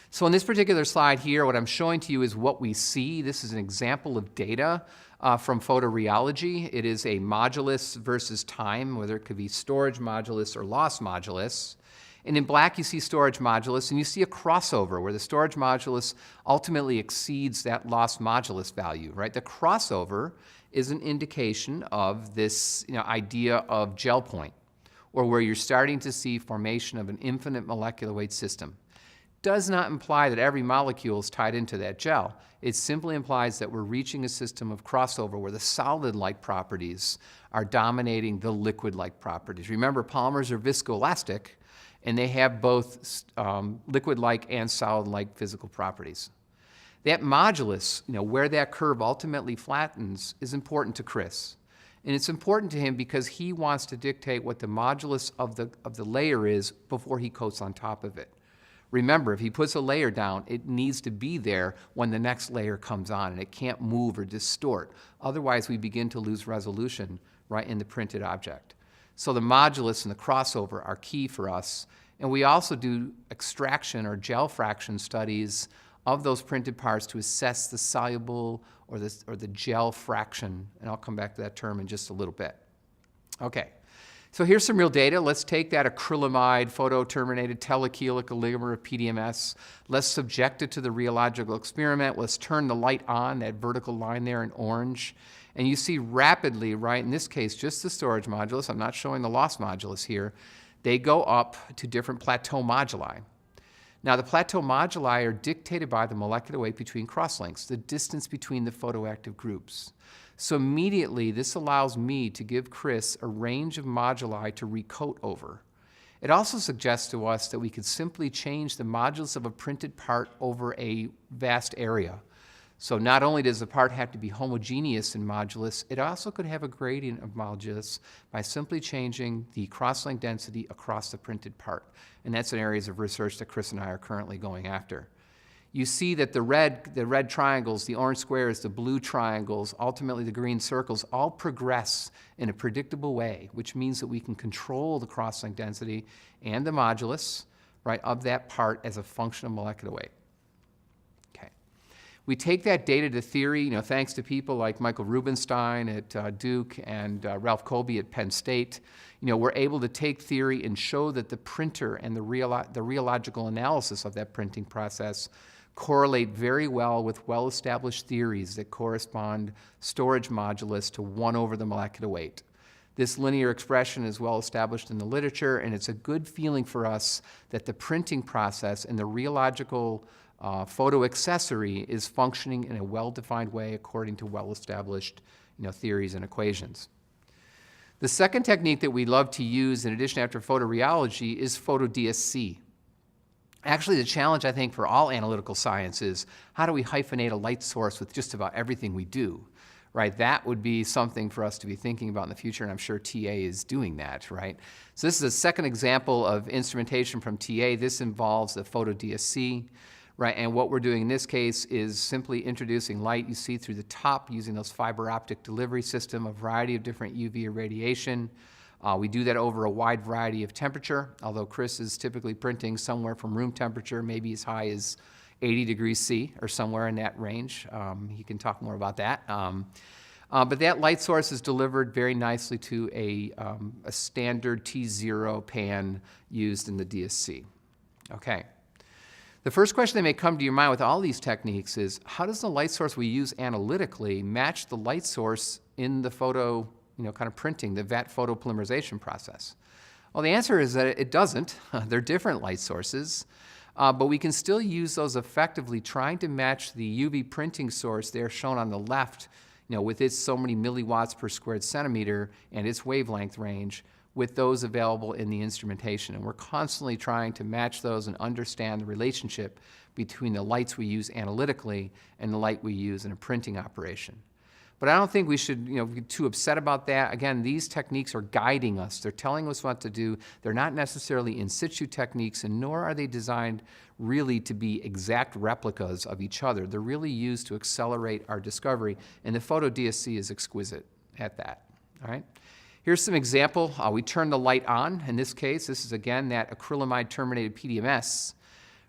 So in this particular slide here, what I'm showing to you is what we see. This is an example of data from photorheology. It is a modulus versus time, whether it could be storage modulus or loss modulus. And in black, you see storage modulus, and you see a crossover where the storage modulus ultimately exceeds that loss modulus value, right? The crossover is an indication of this idea of gel point, or where you're starting to see formation of an infinite molecular weight system. Does not imply that every molecule is tied into that gel. It simply implies that we're reaching a system of crossover where the solid-like properties are dominating the liquid-like properties. Remember, polymers are viscoelastic, and they have both liquid-like and solid-like physical properties. That modulus, where that curve ultimately flattens, is important to Chris. And it's important to him because he wants to dictate what the modulus of the layer is before he coats on top of it. Remember, if he puts a layer down, it needs to be there when the next layer comes on, and it can't move or distort. Otherwise, we begin to lose resolution right in the printed object. So the modulus and the crossover are key for us. And we also do extraction or gel fraction studies of those printed parts to assess the soluble or the gel fraction. And I'll come back to that term in just a little bit. Okay, so here's some real data. Let's take that acrylamide photo-terminated telechelic oligomer of PDMS. Let's subject it to the rheological experiment. Let's turn the light on, that vertical line there in orange. And you see rapidly, right, in this case, just the storage modulus, I'm not showing the loss modulus here, they go up to different plateau moduli. Now, the plateau moduli are dictated by the molecular weight between crosslinks, the distance between the photoactive groups. So immediately, this allows me to give Chris a range of moduli to recoat over. It also suggests to us that we could simply change the modulus of a printed part over a vast area. So not only does the part have to be homogeneous in modulus, it also could have a gradient of modulus by simply changing the crosslink density across the printed part. And that's an areas of research that Chris and I are currently going after. You see that the red triangles, the orange squares, the blue triangles, ultimately the green circles, all progress in a predictable way, which means that we can control the crosslink density and the modulus, right, of that part as a function of molecular weight. We take that data to theory, thanks to people like Michael Rubenstein at Duke and Ralph Colby at Penn State. We're able to take theory and show that the printer and the rheological analysis of that printing process correlate very well with well-established theories that correspond storage modulus to 1 over the molecular weight. This linear expression is well established in the literature, and it's a good feeling for us that the printing process and the rheological photo accessory is functioning in a well-defined way according to well-established theories and equations. The second technique that we love to use in addition after photorheology is photo-DSC. Actually, the challenge, I think, for all analytical science is how do we hyphenate a light source with just about everything we do, right? That would be something for us to be thinking about in the future, and I'm sure TA is doing that, right? So this is a second example of instrumentation from TA. This involves the photo-DSC. Right, and what we're doing in this case is simply introducing light you see through the top using those fiber optic delivery system, a variety of different UV irradiation. We do that over a wide variety of temperature, although Chris is typically printing somewhere from room temperature, maybe as high as 80 degrees C or somewhere in that range. He can talk more about that. But that light source is delivered very nicely to a standard T0 pan used in the DSC. Okay. The first question that may come to your mind with all these techniques is, how does the light source we use analytically match the light source in the photo, kind of printing, the vat photopolymerization process? Well, the answer is that it doesn't. They're different light sources, but we can still use those effectively, trying to match the UV printing source there shown on the left, with its so many milliwatts per squared centimeter and its wavelength range, with those available in the instrumentation. And we're constantly trying to match those and understand the relationship between the lights we use analytically and the light we use in a printing operation. But I don't think we should get too upset about that. Again, these techniques are guiding us. They're telling us what to do. They're not necessarily in situ techniques, and nor are they designed really to be exact replicas of each other. They're really used to accelerate our discovery, and the photo-DSC is exquisite at that. All right? Here's some example. We turn the light on. In this case, this is again that acrylamide terminated PDMS.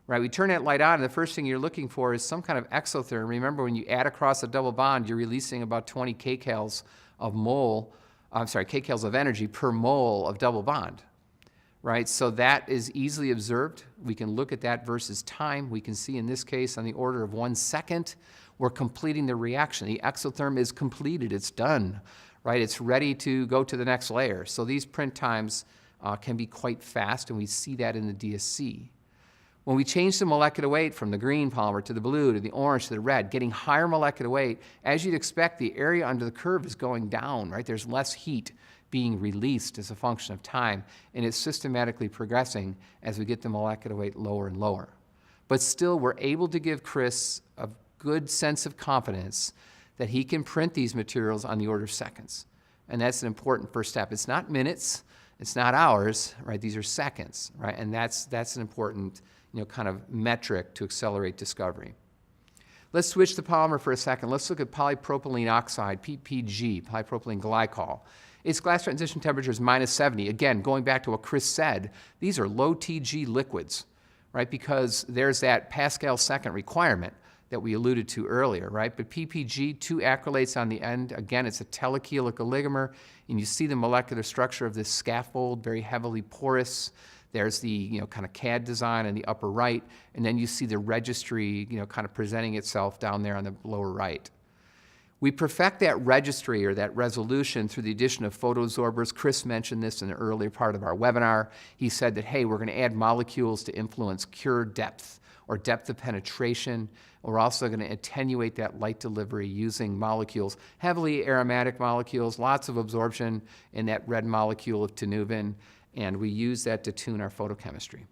Right, we turn that light on, and the first thing you're looking for is some kind of exotherm. Remember, when you add across a double bond, you're releasing about 20 kcals of kcals of energy per mole of double bond. Right, so that is easily observed. We can look at that versus time. We can see in this case on the order of 1 second, we're completing the reaction. The exotherm is completed. It's done. Right, it's ready to go to the next layer. So these print times can be quite fast, and we see that in the DSC. When we change the molecular weight from the green polymer to the blue to the orange to the red, getting higher molecular weight, as you'd expect, the area under the curve is going down, right? There's less heat being released as a function of time, and it's systematically progressing as we get the molecular weight lower and lower. But still, we're able to give Chris a good sense of confidence that he can print these materials on the order of seconds. And that's an important first step. It's not minutes, it's not hours, right? These are seconds, right? And that's an important kind of metric to accelerate discovery. Let's switch to polymer for a second. Let's look at polypropylene oxide, PPG, polypropylene glycol. Its glass transition temperature is -70. Again, going back to what Chris said, these are low TG liquids, right? Because there's that Pascal second requirement that we alluded to earlier, right? But PPG, 2 acrylates on the end. Again, it's a telechelic oligomer, and you see the molecular structure of this scaffold, very heavily porous. There's the kind of CAD design in the upper right, and then you see the registry kind of presenting itself down there on the lower right. We perfect that registry or that resolution through the addition of photoabsorbers. Chris mentioned this in the earlier part of our webinar. He said that, hey, we're going to add molecules to influence cure depth or depth of penetration. We're also going to attenuate that light delivery using molecules, heavily aromatic molecules, lots of absorption in that red molecule of Tinuvin, and we use that to tune our photochemistry.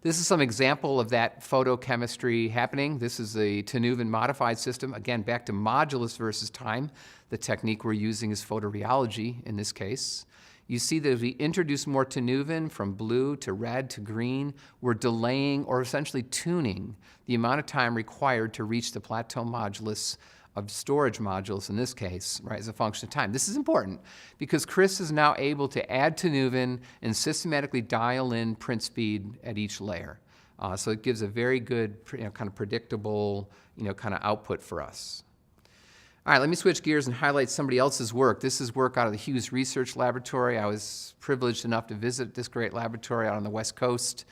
This is some example of that photochemistry happening. This is the Tinuvin modified system. Again, back to modulus versus time. The technique we're using is photorheology in this case. You see that as we introduce more Tinuvin from blue to red to green, we're delaying or essentially tuning the amount of time required to reach the plateau modulus of storage modules in this case, right, as a function of time. This is important because Chris is now able to add Tinuvin and systematically dial in print speed at each layer. So it gives a very good, kind of predictable, kind of output for us. All right, let me switch gears and highlight somebody else's work. This is work out of the Hughes Research Laboratory. I was privileged enough to visit this great laboratory out on the West Coast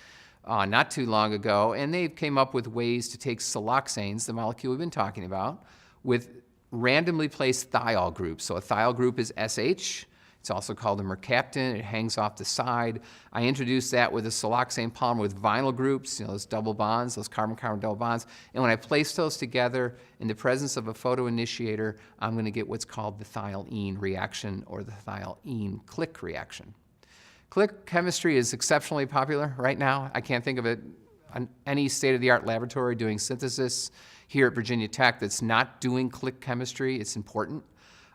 not too long ago, and they came up with ways to take siloxanes, the molecule we've been talking about, with randomly placed thiol groups. So a thiol group is SH. It's also called a mercaptan. It hangs off the side. I introduced that with a siloxane polymer with vinyl groups, those double bonds, those carbon-carbon double bonds. And when I place those together in the presence of a photoinitiator, I'm going to get what's called the thiol-ene reaction or the thiol-ene click reaction. Click chemistry is exceptionally popular right now. I can't think of it on any state-of-the-art laboratory doing synthesis here at Virginia Tech that's not doing click chemistry. It's important.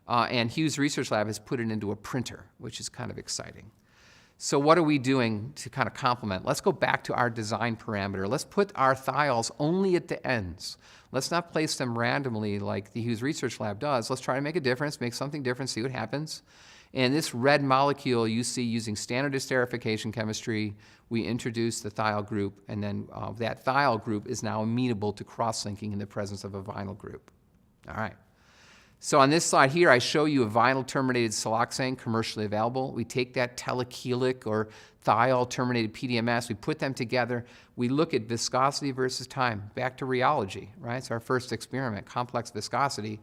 And Hughes Research Lab has put it into a printer, which is kind of exciting. So what are we doing to kind of complement? Let's go back to our design parameter. Let's put our thiols only at the ends. Let's not place them randomly like the Hughes Research Lab does. Let's try to make a difference, make something different, see what happens. And this red molecule you see using standard esterification chemistry, we introduce the thiol group, and then that thiol group is now amenable to cross-linking in the presence of a vinyl group. All right. So on this slide here, I show you a vinyl-terminated siloxane commercially available. We take that telochelic or thiol-terminated PDMS, we put them together, we look at viscosity versus time. Back to rheology, right? It's our first experiment, complex viscosity.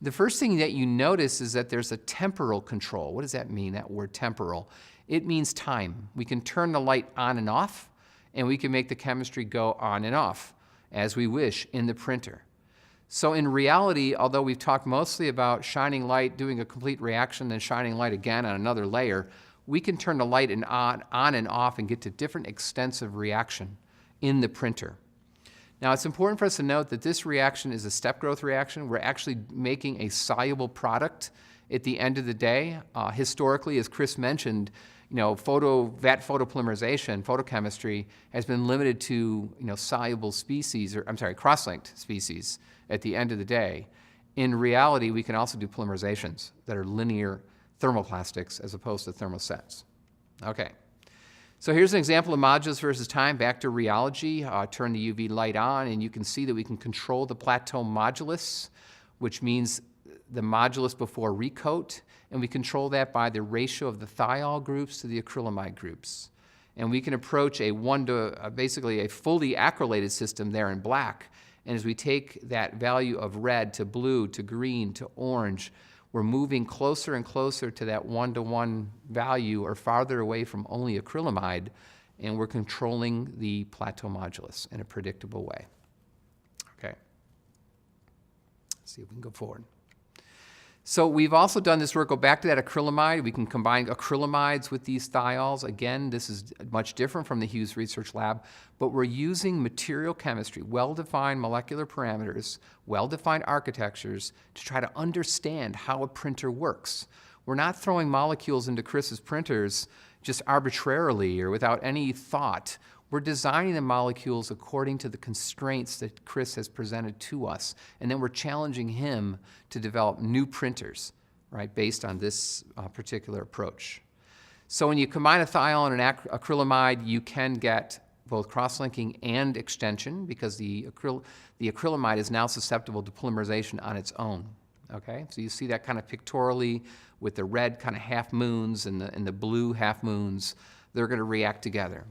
The first thing that you notice is that there's a temporal control. What does that mean, that word temporal? It means time. We can turn the light on and off, and we can make the chemistry go on and off as we wish in the printer. So in reality, although we've talked mostly about shining light, doing a complete reaction, then shining light again on another layer, we can turn the light on and off and get to different extents of reaction in the printer. Now, it's important for us to note that this reaction is a step growth reaction. We're actually making a soluble product at the end of the day. Historically, as Chris mentioned, vat photopolymerization, photochemistry, has been limited to soluble species, or cross-linked species at the end of the day. In reality, we can also do polymerizations that are linear thermoplastics as opposed to thermosets. Okay. So here's an example of modulus versus time. Back to rheology. Turn the UV light on, and you can see that we can control the plateau modulus, which means the modulus before recoat, and we control that by the ratio of the thiol groups to the acrylamide groups. And we can approach basically a fully acrylated system there in black. And as we take that value of red to blue to green to orange, we're moving closer and closer to that 1-to-1 value or farther away from only acrylamide, and we're controlling the plateau modulus in a predictable way. Okay. Let's see if we can go forward. So we've also done this work, go back to that acrylamide. We can combine acrylamides with these thiols. Again, this is much different from the Hughes Research Lab, but we're using material chemistry, well-defined molecular parameters, well-defined architectures to try to understand how a printer works. We're not throwing molecules into Chris's printers just arbitrarily or without any thought. We're designing the molecules according to the constraints that Chris has presented to us, and then we're challenging him to develop new printers, right, based on this particular approach. So when you combine a thiol and an acrylamide, you can get both cross-linking and extension because the acrylamide is now susceptible to polymerization on its own. Okay, so you see that kind of pictorially with the red kind of half moons and the blue half moons. They're going to react together.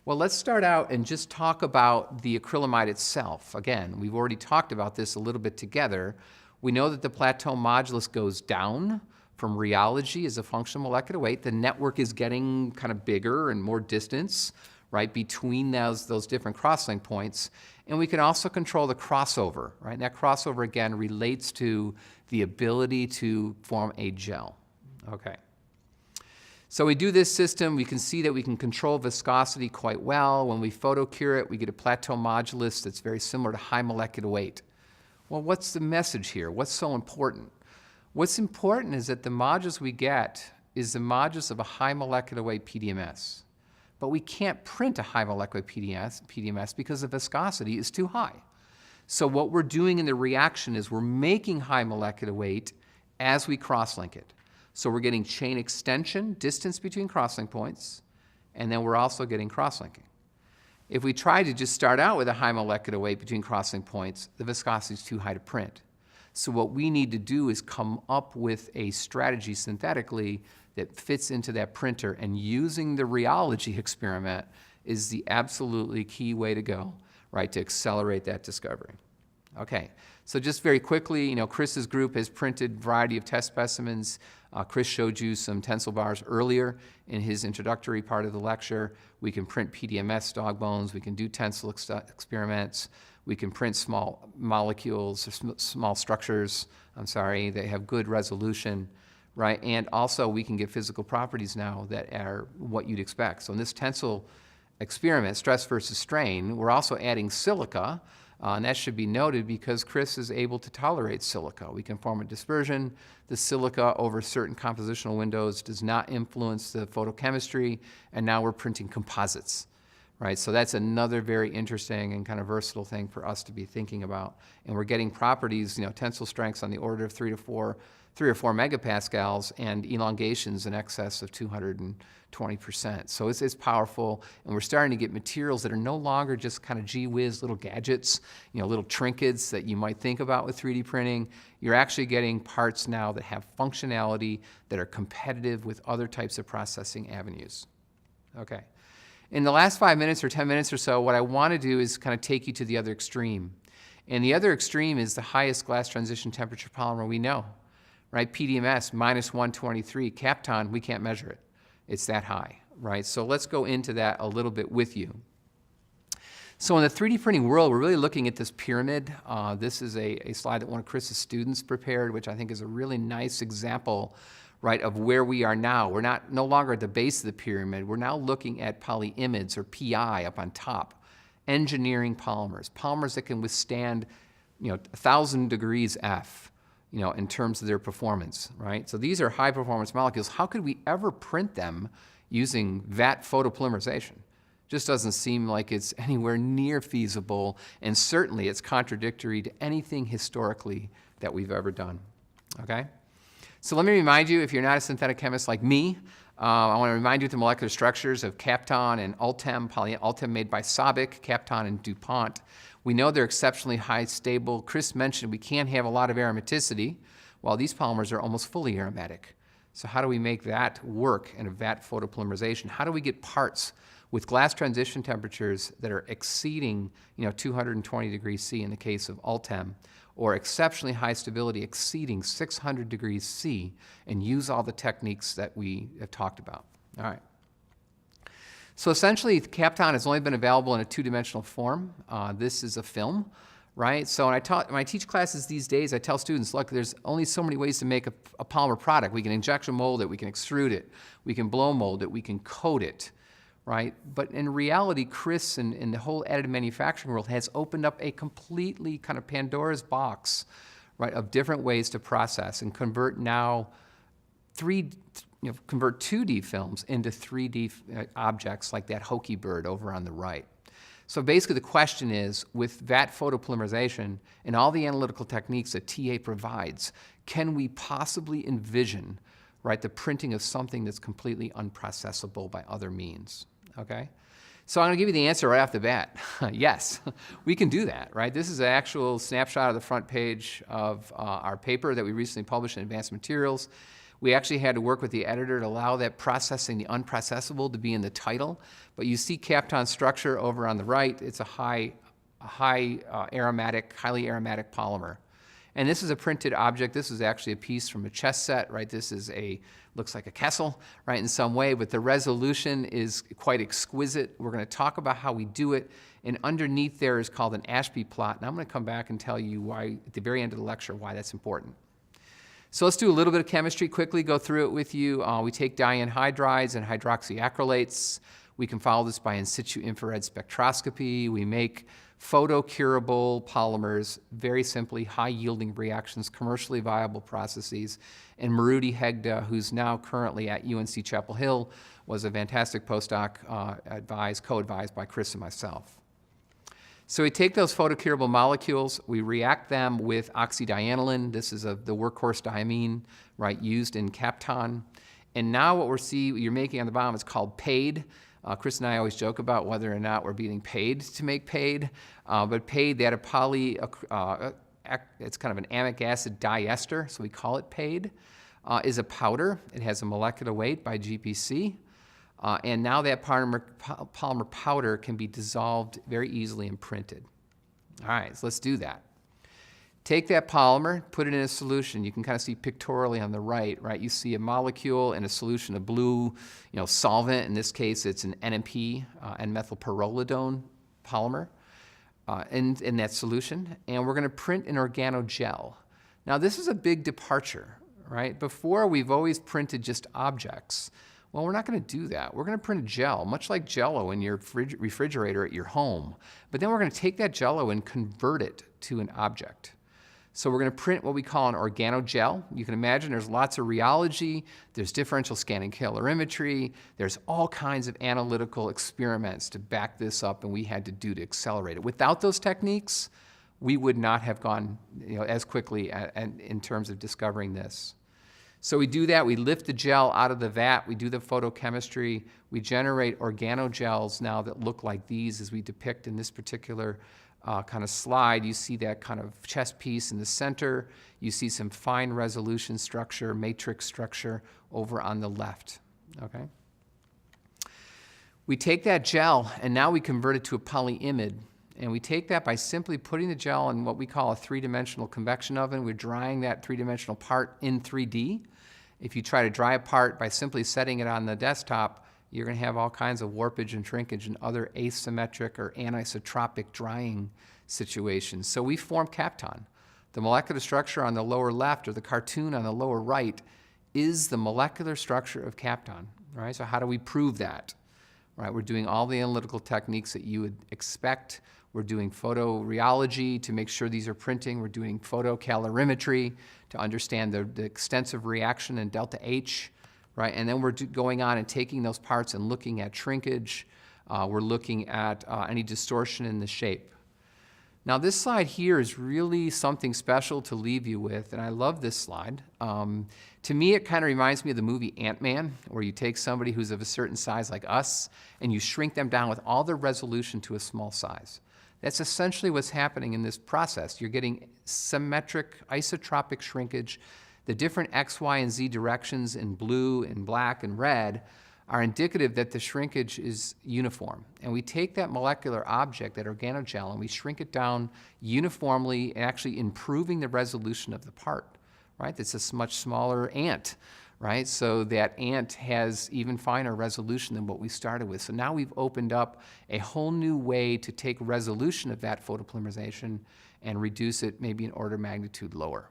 Well, let's start out and just talk about the acrylamide itself. Again, we've already talked about this a little bit together. We know that the plateau modulus goes down from rheology as a function of molecular weight. The network is getting kind of bigger and more distance, right, between those different crosslink points. And we can also control the crossover, right? And that crossover, again, relates to the ability to form a gel, okay? So we do this system, we can see that we can control viscosity quite well. When we photocure it, we get a plateau modulus that's very similar to high molecular weight. Well, what's the message here? What's so important? What's important is that the modulus we get is the modulus of a high molecular weight PDMS. But we can't print a high molecular weight PDMS because the viscosity is too high. So what we're doing in the reaction is we're making high molecular weight as we crosslink it. So we're getting chain extension, distance between crosslink points, and then we're also getting crosslinking. If we try to just start out with a high molecular weight between crosslink points, the viscosity is too high to print. So what we need to do is come up with a strategy synthetically that fits into that printer, and using the rheology experiment is the absolutely key way to go, right, to accelerate that discovery. Okay, so just very quickly, Chris's group has printed a variety of test specimens. Chris showed you some tensile bars earlier in his introductory part of the lecture. We can print PDMS dog bones, we can do tensile experiments, we can print small molecules, or small structures, they have good resolution, right? And also we can get physical properties now that are what you'd expect. So in this tensile experiment, stress versus strain, we're also adding silica, and that should be noted because Chris is able to tolerate silica. We can form a dispersion. The silica over certain compositional windows does not influence the photochemistry, and now we're printing composites, right? So that's another very interesting and kind of versatile thing for us to be thinking about. And we're getting properties, tensile strengths on the order of 3 or 4 megapascals and elongations in excess of 220%. So it's powerful, and we're starting to get materials that are no longer just kind of gee whiz little gadgets, little trinkets that you might think about with 3D printing. You're actually getting parts now that have functionality, that are competitive with other types of processing avenues. Okay. In the last 5 minutes or 10 minutes or so, what I want to do is kind of take you to the other extreme. And the other extreme is the highest glass transition temperature polymer we know, right? PDMS, minus 123. Kapton, we can't measure it. It's that high, right? So let's go into that a little bit with you. So in the 3D printing world, we're really looking at this pyramid. This is a slide that one of Chris's students prepared, which I think is a really nice example, right, of where we are now. We're no longer at the base of the pyramid. We're now looking at polyimides, or PI, up on top. Engineering polymers, polymers that can withstand, 1,000 degrees F, in terms of their performance, right? So these are high performance molecules. How could we ever print them using vat photopolymerization? Just doesn't seem like it's anywhere near feasible, and certainly it's contradictory to anything historically that we've ever done, okay? So let me remind you, if you're not a synthetic chemist like me, I want to remind you of the molecular structures of Kapton and Ultem, Ultem made by Sabic, Kapton and DuPont. We know they're exceptionally high stable. Chris mentioned we can't have a lot of aromaticity, while these polymers are almost fully aromatic. So how do we make that work in a vat photopolymerization? How do we get parts with glass transition temperatures that are exceeding 220 degrees C in the case of Ultem, or exceptionally high stability exceeding 600 degrees C, and use all the techniques that we have talked about? All right. So essentially, Kapton has only been available in a two-dimensional form. This is a film, right? So when I teach classes these days, I tell students, look, there's only so many ways to make a polymer product. We can injection mold it, we can extrude it, we can blow mold it, we can coat it, right? But in reality, Chris and the whole additive manufacturing world has opened up a completely kind of Pandora's box, right, of different ways to process and convert now convert 2D films into 3D objects like that Hokie bird over on the right. So basically the question is, with vat photopolymerization and all the analytical techniques that TA provides, can we possibly envision, right, the printing of something that's completely unprocessable by other means, okay? So I'm going to give you the answer right off the bat. Yes, we can do that, right? This is an actual snapshot of the front page of our paper that we recently published in Advanced Materials. We actually had to work with the editor to allow that processing the unprocessable to be in the title. But you see Kapton structure over on the right. It's a highly aromatic polymer. And this is a printed object. This is actually a piece from a chess set, right? This is looks like a Kessel, right, in some way, but the resolution is quite exquisite. We're going to talk about how we do it, and underneath there is called an Ashby plot, and I'm going to come back and tell you why, at the very end of the lecture, why that's important. So let's do a little bit of chemistry, quickly go through it with you. We take dianhydrides and hydroxyacrylates. We can follow this by in situ infrared spectroscopy. We make photo-curable polymers, very simply high-yielding reactions, commercially viable processes. And Maruti Hegda, who's now currently at UNC Chapel Hill, was a fantastic postdoc co-advised by Chris and myself. So we take those photocurable molecules, we react them with oxydianiline. This is the workhorse diamine, right, used in Kapton. And now what you're making on the bottom is called PAID. Chris and I always joke about whether or not we're being paid to make PAID, but PAID, they had it's kind of an amic acid diester, so we call it PAID, is a powder. It has a molecular weight by GPC. And now that polymer powder can be dissolved very easily and printed. All right, so let's do that. Take that polymer, put it in a solution. You can kind of see pictorially on the right, you see a molecule in a solution of blue, solvent. In this case, it's an NMP, N-methylpyrrolidone polymer in that solution. And we're going to print an organogel. Now, this is a big departure, right? Before, we've always printed just objects. Well, we're not going to do that. We're going to print a gel, much like Jell-O in your refrigerator at your home. But then we're going to take that Jell-O and convert it to an object. So we're going to print what we call an organogel. You can imagine there's lots of rheology, there's differential scanning calorimetry, there's all kinds of analytical experiments to back this up, and we had to do to accelerate it. Without those techniques, we would not have gone as quickly in terms of discovering this. So we do that, we lift the gel out of the vat, we do the photochemistry, we generate organogels now that look like these as we depict in this particular kind of slide. You see that kind of chess piece in the center, you see some fine resolution structure, matrix structure over on the left, okay? We take that gel and now we convert it to a polyimide. And we take that by simply putting the gel in what we call a three-dimensional convection oven. We're drying that three-dimensional part in 3D. If you try to dry a part by simply setting it on the desktop, you're going to have all kinds of warpage and shrinkage and other asymmetric or anisotropic drying situations. So we form Kapton. The molecular structure on the lower left, or the cartoon on the lower right, is the molecular structure of Kapton, right? So how do we prove that? Right, we're doing all the analytical techniques that you would expect. We're doing photorheology to make sure these are printing. We're doing photocalorimetry to understand the extensive reaction in delta H, right? And then we're going on and taking those parts and looking at shrinkage. We're looking at any distortion in the shape. Now this slide here is really something special to leave you with, and I love this slide. To me, it kind of reminds me of the movie Ant-Man, where you take somebody who's of a certain size like us, and you shrink them down with all their resolution to a small size. That's essentially what's happening in this process. You're getting symmetric, isotropic shrinkage. The different X, Y, and Z directions in blue and black and red are indicative that the shrinkage is uniform. And we take that molecular object, that organogel, and we shrink it down uniformly, actually improving the resolution of the part, right? It's a much smaller ant, right? So that ant has even finer resolution than what we started with. So now we've opened up a whole new way to take resolution of that photopolymerization and reduce it maybe an order of magnitude lower.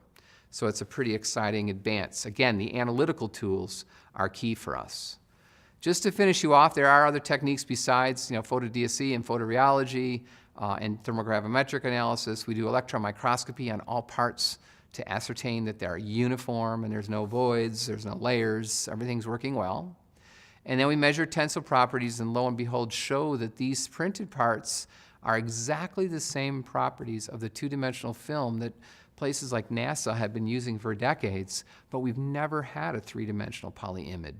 So it's a pretty exciting advance. Again, the analytical tools are key for us. Just to finish you off, there are other techniques besides photo-DSC and photorheology and thermogravimetric analysis. We do electron microscopy on all parts to ascertain that they're uniform and there's no voids, there's no layers, everything's working well. And then we measure tensile properties, and lo and behold show that these printed parts are exactly the same properties of the two-dimensional film that places like NASA have been using for decades, but we've never had a three-dimensional polyimide.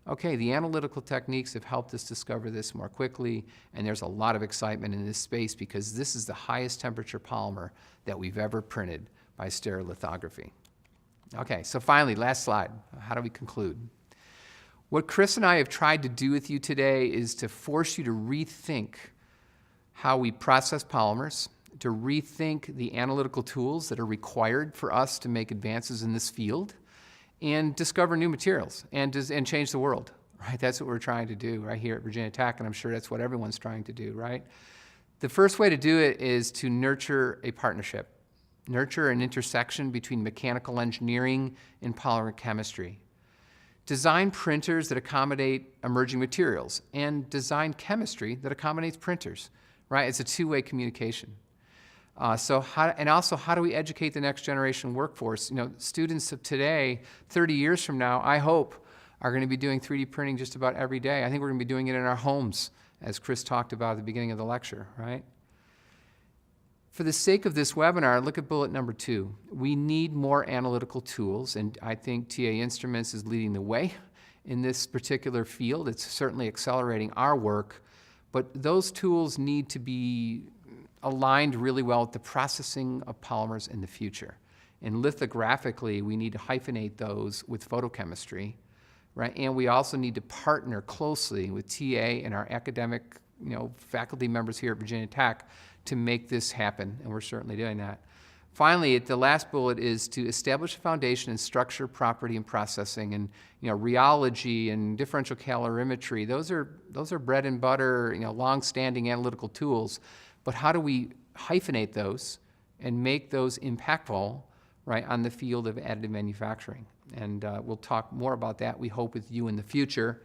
Okay, the analytical techniques have helped us discover this more quickly, and there's a lot of excitement in this space because this is the highest temperature polymer that we've ever printed by stereolithography. Okay, so finally, last slide. How do we conclude? What Chris and I have tried to do with you today is to force you to rethink how we process polymers to rethink the analytical tools that are required for us to make advances in this field, and discover new materials and change the world, right? That's what we're trying to do right here at Virginia Tech, and I'm sure that's what everyone's trying to do, right? The first way to do it is to nurture a partnership, nurture an intersection between mechanical engineering and polymer chemistry. Design printers that accommodate emerging materials, and design chemistry that accommodates printers, right? It's a two-way communication. How do we educate the next generation workforce? You know, students of today, 30 years from now, I hope, are going to be doing 3D printing just about every day. I think we're going to be doing it in our homes, as Chris talked about at the beginning of the lecture, right? For the sake of this webinar, look at bullet number 2. We need more analytical tools, and I think TA Instruments is leading the way in this particular field. It's certainly accelerating our work, but those tools need to be aligned really well with the processing of polymers in the future. And lithographically, we need to hyphenate those with photochemistry, right? And we also need to partner closely with TA and our academic, faculty members here at Virginia Tech to make this happen, and we're certainly doing that. Finally, the last bullet is to establish a foundation in structure, property, and processing, and rheology and differential calorimetry. Those are bread and butter, long-standing analytical tools. But how do we hyphenate those and make those impactful, right, on the field of additive manufacturing? And we'll talk more about that, we hope, with you in the future.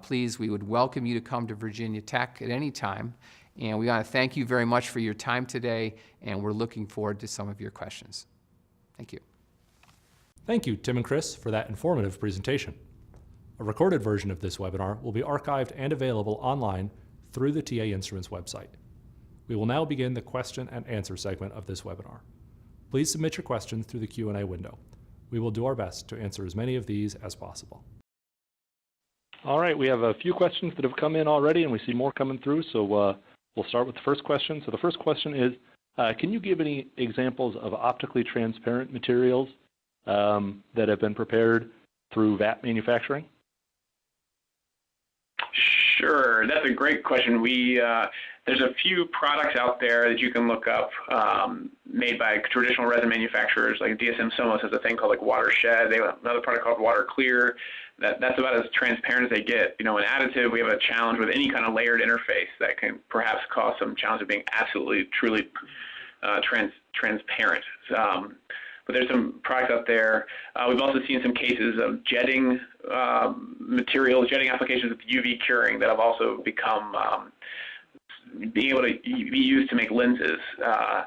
Please, we would welcome you to come to Virginia Tech at any time. And we want to thank you very much for your time today, and we're looking forward to some of your questions. Thank you. Thank you, Tim and Chris, for that informative presentation. A recorded version of this webinar will be archived and available online through the TA Instruments website. We will now begin the question and answer segment of this webinar. Please submit your questions through the Q&A window. We will do our best to answer as many of these as possible. All right, we have a few questions that have come in already, and we see more coming through, so we'll start with the first question. So the first question is, can you give any examples of optically transparent materials that have been prepared through vat manufacturing? Sure, that's a great question. There's a few products out there that you can look up made by traditional resin manufacturers, like DSM Somos has a thing called like Watershed. They have another product called Water Clear. That's about as transparent as they get. In additive, we have a challenge with any kind of layered interface that can perhaps cause some challenge of being absolutely, truly transparent. But there's some products out there. We've also seen some cases of jetting materials, jetting applications with UV curing that have also become being able to be used to make lenses.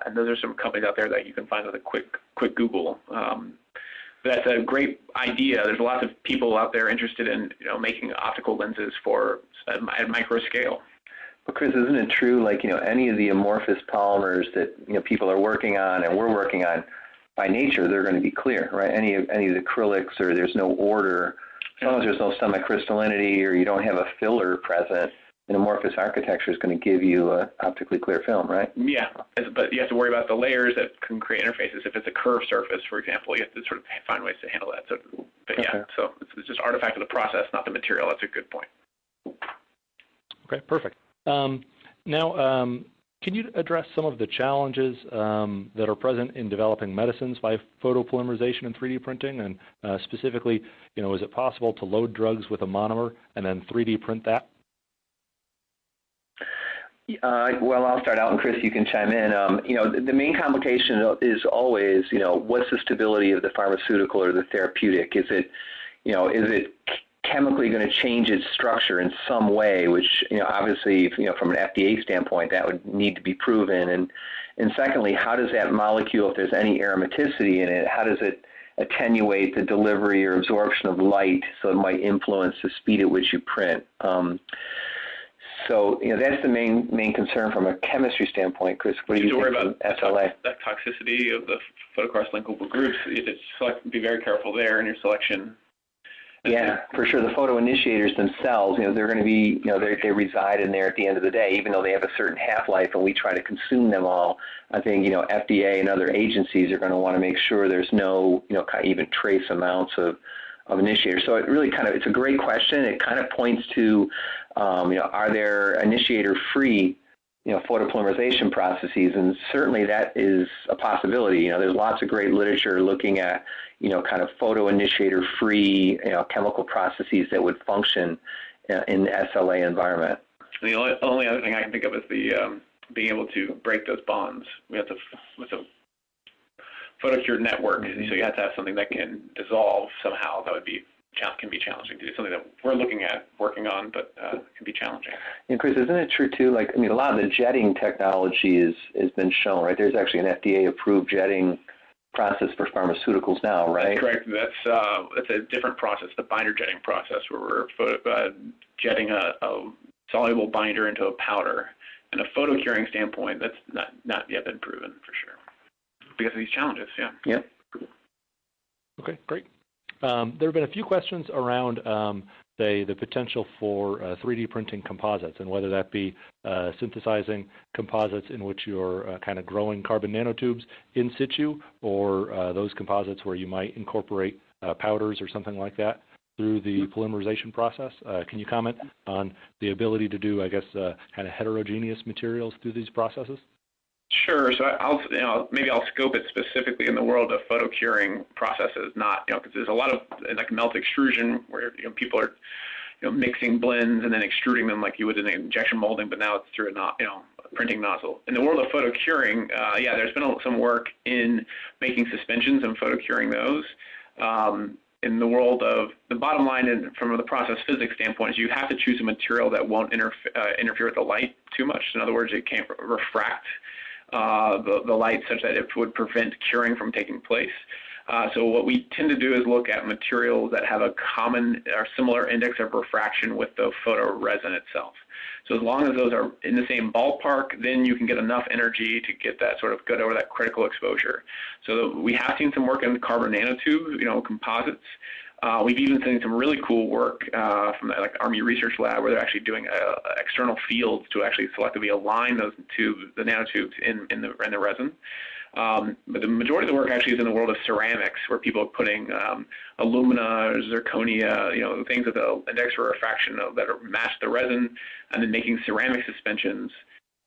And those are some companies out there that you can find with a quick Google. That's a great idea. There's lots of people out there interested in making optical lenses for at micro scale. But Chris, isn't it true, like any of the amorphous polymers that people are working on and we're working on, by nature they're going to be clear, right? Any of the acrylics, or there's no order, as long as there's no semi-crystallinity or you don't have a filler present, an amorphous architecture is going to give you an optically clear film, right? Yeah, but you have to worry about the layers that can create interfaces. If it's a curved surface, for example, you have to sort of find ways to handle that. So, but okay. Yeah, so it's just artifact of the process, not the material. That's a good point. Okay, perfect. Now, can you address some of the challenges that are present in developing medicines by photopolymerization and 3D printing? And specifically, is it possible to load drugs with a monomer and then 3D print that? Well, I'll start out, and Chris, you can chime in. The main complication is always, what's the stability of the pharmaceutical or the therapeutic? Is it chemically going to change its structure in some way, which, obviously, from an FDA standpoint, that would need to be proven. And secondly, how does that molecule, if there's any aromaticity in it, how does it attenuate the delivery or absorption of light so it might influence the speed at which you print? So, that's the main concern from a chemistry standpoint. Chris, what do you think about SLA? That toxicity of the photo-crosslinkable groups. Be very careful there in your selection. Yeah, for sure. The photo initiators themselves, they're going to be, they reside in there at the end of the day, even though they have a certain half-life and we try to consume them all. I think, FDA and other agencies are going to want to make sure there's no, even trace amounts of initiators. So it really it's a great question. It kind of points to, are there initiator-free photopolymerization processes, and certainly that is a possibility. There's lots of great literature looking at, kind of photoinitiator-free, chemical processes that would function in the SLA environment. And the only other thing I can think of is the being able to break those bonds. With a photocured network, so you have to have something that can dissolve somehow. That can be challenging to do. Something that we're working on, but can be challenging. And Chris, isn't it true too? A lot of the jetting technology has been shown, right? There's actually an FDA-approved jetting process for pharmaceuticals now, right? That's correct. That's a different process, the binder jetting process, where we're jetting a soluble binder into a powder. And a photo curing standpoint, that's not yet been proven for sure because of these challenges. Yeah. Yep. Okay, great. There have been a few questions around, say, the potential for 3D printing composites, and whether that be synthesizing composites in which you're kind of growing carbon nanotubes in situ, or those composites where you might incorporate powders or something like that through the polymerization process. Can you comment on the ability to do, I guess, kind of heterogeneous materials through these processes? Sure. So maybe I'll scope it specifically in the world of photo curing processes, not because there's a lot of like melt extrusion where people are mixing blends and then extruding them like you would in injection molding, but now it's through a printing nozzle. In the world of photo curing, there's been some work in making suspensions and photo curing those. In the world of the bottom line, and from the process physics standpoint, is you have to choose a material that won't interfere with the light too much. In other words, it can't refract the light such that it would prevent curing from taking place. So what we tend to do is look at materials that have a common or similar index of refraction with the photo resin itself. So as long as those are in the same ballpark, then you can get enough energy to get that sort of get over that critical exposure. So we have seen some work in carbon nanotube, composites. We've even seen some really cool work from the Army Research Lab where they're actually doing external fields to actually selectively align those the nanotubes in the resin. But the majority of the work actually is in the world of ceramics, where people are putting alumina, zirconia, things with the index for refraction that match the resin, and then making ceramic suspensions.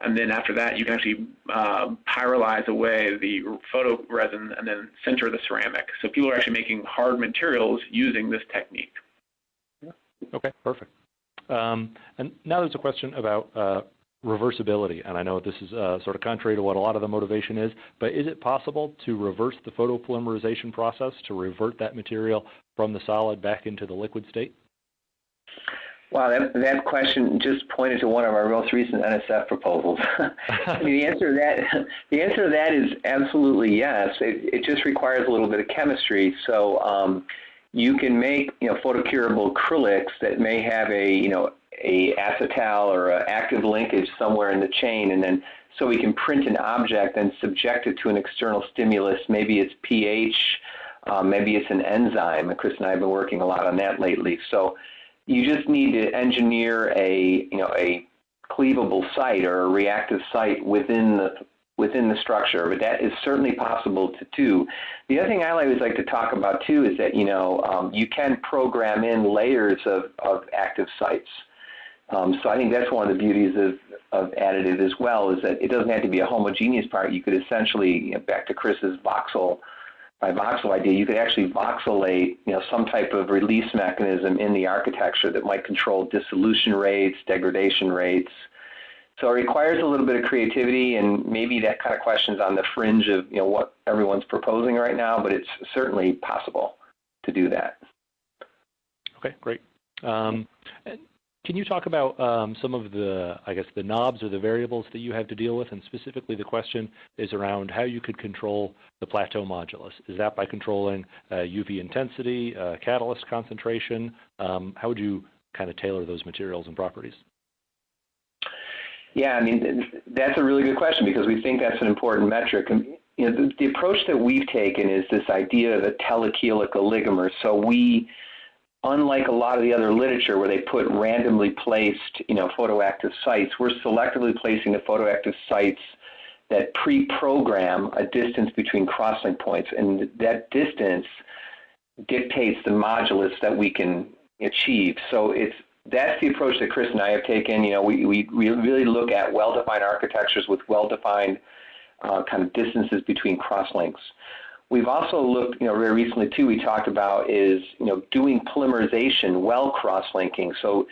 And then after that, you can actually pyrolyze away the photo resin and then sinter the ceramic. So people are actually making hard materials using this technique. Okay, perfect. And now there's a question about reversibility, and I know this is sort of contrary to what a lot of the motivation is, but is it possible to reverse the photopolymerization process to revert that material from the solid back into the liquid state? Wow, that question just pointed to one of our most recent NSF proposals. The answer to that is absolutely yes. It just requires a little bit of chemistry. So you can make photocurable acrylics that may have a acetal or an active linkage somewhere in the chain, and then so we can print an object and subject it to an external stimulus. Maybe it's pH, maybe it's an enzyme. Chris and I have been working a lot on that lately. So you just need to engineer a cleavable site or a reactive site within the structure, but that is certainly possible to do. The other thing I always like to talk about too is that you can program in layers of active sites. So I think that's one of the beauties of additive as well, is that it doesn't have to be a homogeneous part. You could essentially, back to Chris's voxel idea, you could actually voxelate some type of release mechanism in the architecture that might control dissolution rates, degradation rates. So it requires a little bit of creativity, and maybe that kind of question's on the fringe of what everyone's proposing right now, but it's certainly possible to do that. Okay, great. Can you talk about some of the, I guess, the knobs or the variables that you have to deal with? And specifically, the question is around how you could control the plateau modulus. Is that by controlling UV intensity, catalyst concentration? How would you kind of tailor those materials and properties? Yeah, I mean, that's a really good question because we think that's an important metric. And, the approach that we've taken is this idea of a telechelic oligomer. So we, unlike a lot of the other literature where they put randomly placed, photoactive sites, we're selectively placing the photoactive sites that pre-program a distance between crosslink points, and that distance dictates the modulus that we can achieve. So it's that's the approach that Chris and I have taken. You know, we really look at well-defined architectures with well-defined kind of distances between cross-links. We've also looked, you know, very recently too, we talked about is, you know, doing polymerization while cross-linking. So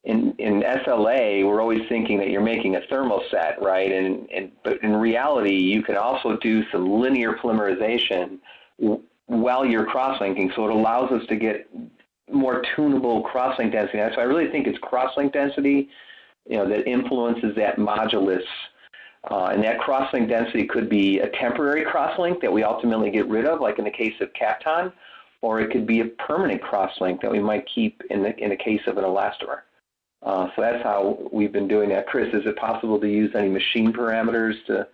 in SLA, we're always thinking that you're making a thermoset, right? But in reality, you can also do some linear polymerization while you're cross-linking. So it allows us to get more tunable cross-link density. So I really think it's cross-link density, you know, that influences that modulus. And that cross-link density could be a temporary cross-link that we ultimately get rid of, like in the case of Kapton, or it could be a permanent cross-link that we might keep in the case of an elastomer. So that's how we've been doing that. Chris, is it possible to use any machine parameters to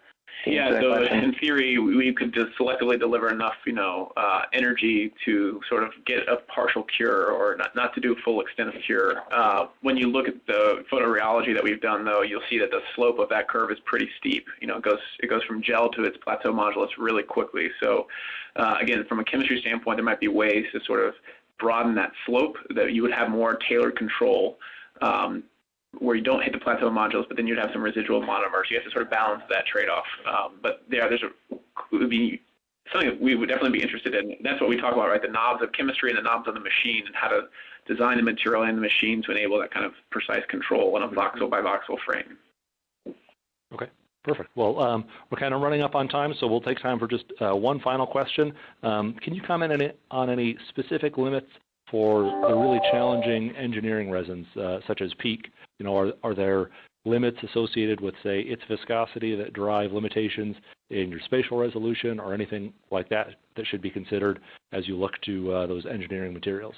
yeah, so in theory, we could just selectively deliver enough, you know, energy to sort of get a partial cure, or not to do a full extent of cure. When you look at the photorheology that we've done, though, you'll see that the slope of that curve is pretty steep. You know, it goes from gel to its plateau modulus really quickly. So, again, from a chemistry standpoint, there might be ways to sort of broaden that slope, that you would have more tailored control. Where you don't hit the plateau modulus, but then you'd have some residual monomers. You have to sort of balance that trade-off. But yeah, it would be something that we would definitely be interested in. That's what we talk about, right? The knobs of chemistry and the knobs of the machine, and how to design the material and the machine to enable that kind of precise control in a voxel by voxel frame. Okay, perfect. Well, we're kind of running up on time, so we'll take time for just one final question. Can you comment on any specific limits for the really challenging engineering resins, such as PEEK? You know, are there limits associated with, say, its viscosity that drive limitations in your spatial resolution, or anything like that that should be considered as you look to those engineering materials?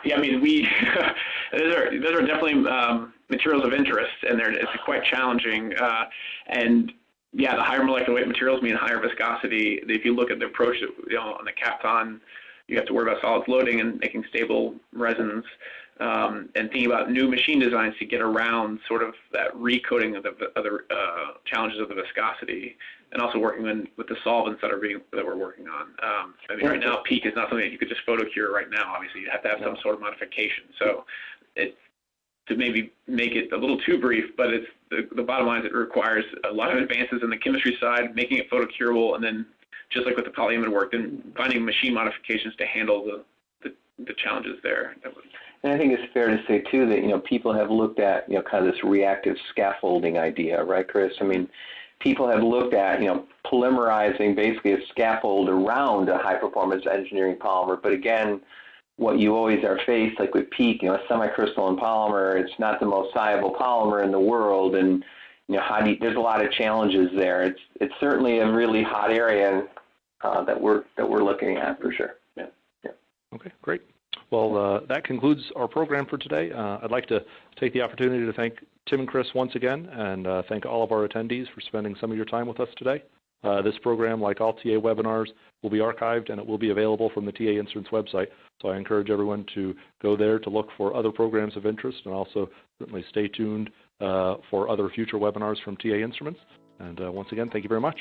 Yeah, I mean, those are definitely materials of interest, and it's quite challenging. And yeah, the higher molecular weight materials mean higher viscosity. If you look at the approach, you know, on the Kapton, you have to worry about solids loading and making stable resins, and thinking about new machine designs to get around sort of that recoding of the other challenges of the viscosity, and also working with the solvents that we're working on. I mean, right now, PEEK is not something that you could just photo cure right now. Obviously, you have to have some sort of modification. So to maybe make it a little too brief, but it's the bottom line is it requires a lot of advances in the chemistry side, making it photocurable, and then just like with the polyimide work, then finding machine modifications to handle the challenges there. And I think it's fair to say too that, you know, people have looked at, you know, kind of this reactive scaffolding idea, right, Chris? I mean, people have looked at, you know, polymerizing basically a scaffold around a high-performance engineering polymer, but again, what you always are faced, like with PEEK, you know, a semi-crystalline polymer, it's not the most soluble polymer in the world, and you know, there's a lot of challenges there. It's certainly a really hot area that we're looking at for sure. Yeah. Okay, great. Well, that concludes our program for today. I'd like to take the opportunity to thank Tim and Chris once again, and thank all of our attendees for spending some of your time with us today. This program, like all TA webinars, will be archived, and it will be available from the TA Instruments website. So I encourage everyone to go there to look for other programs of interest, and also certainly stay tuned for other future webinars from TA Instruments. And once again, thank you very much.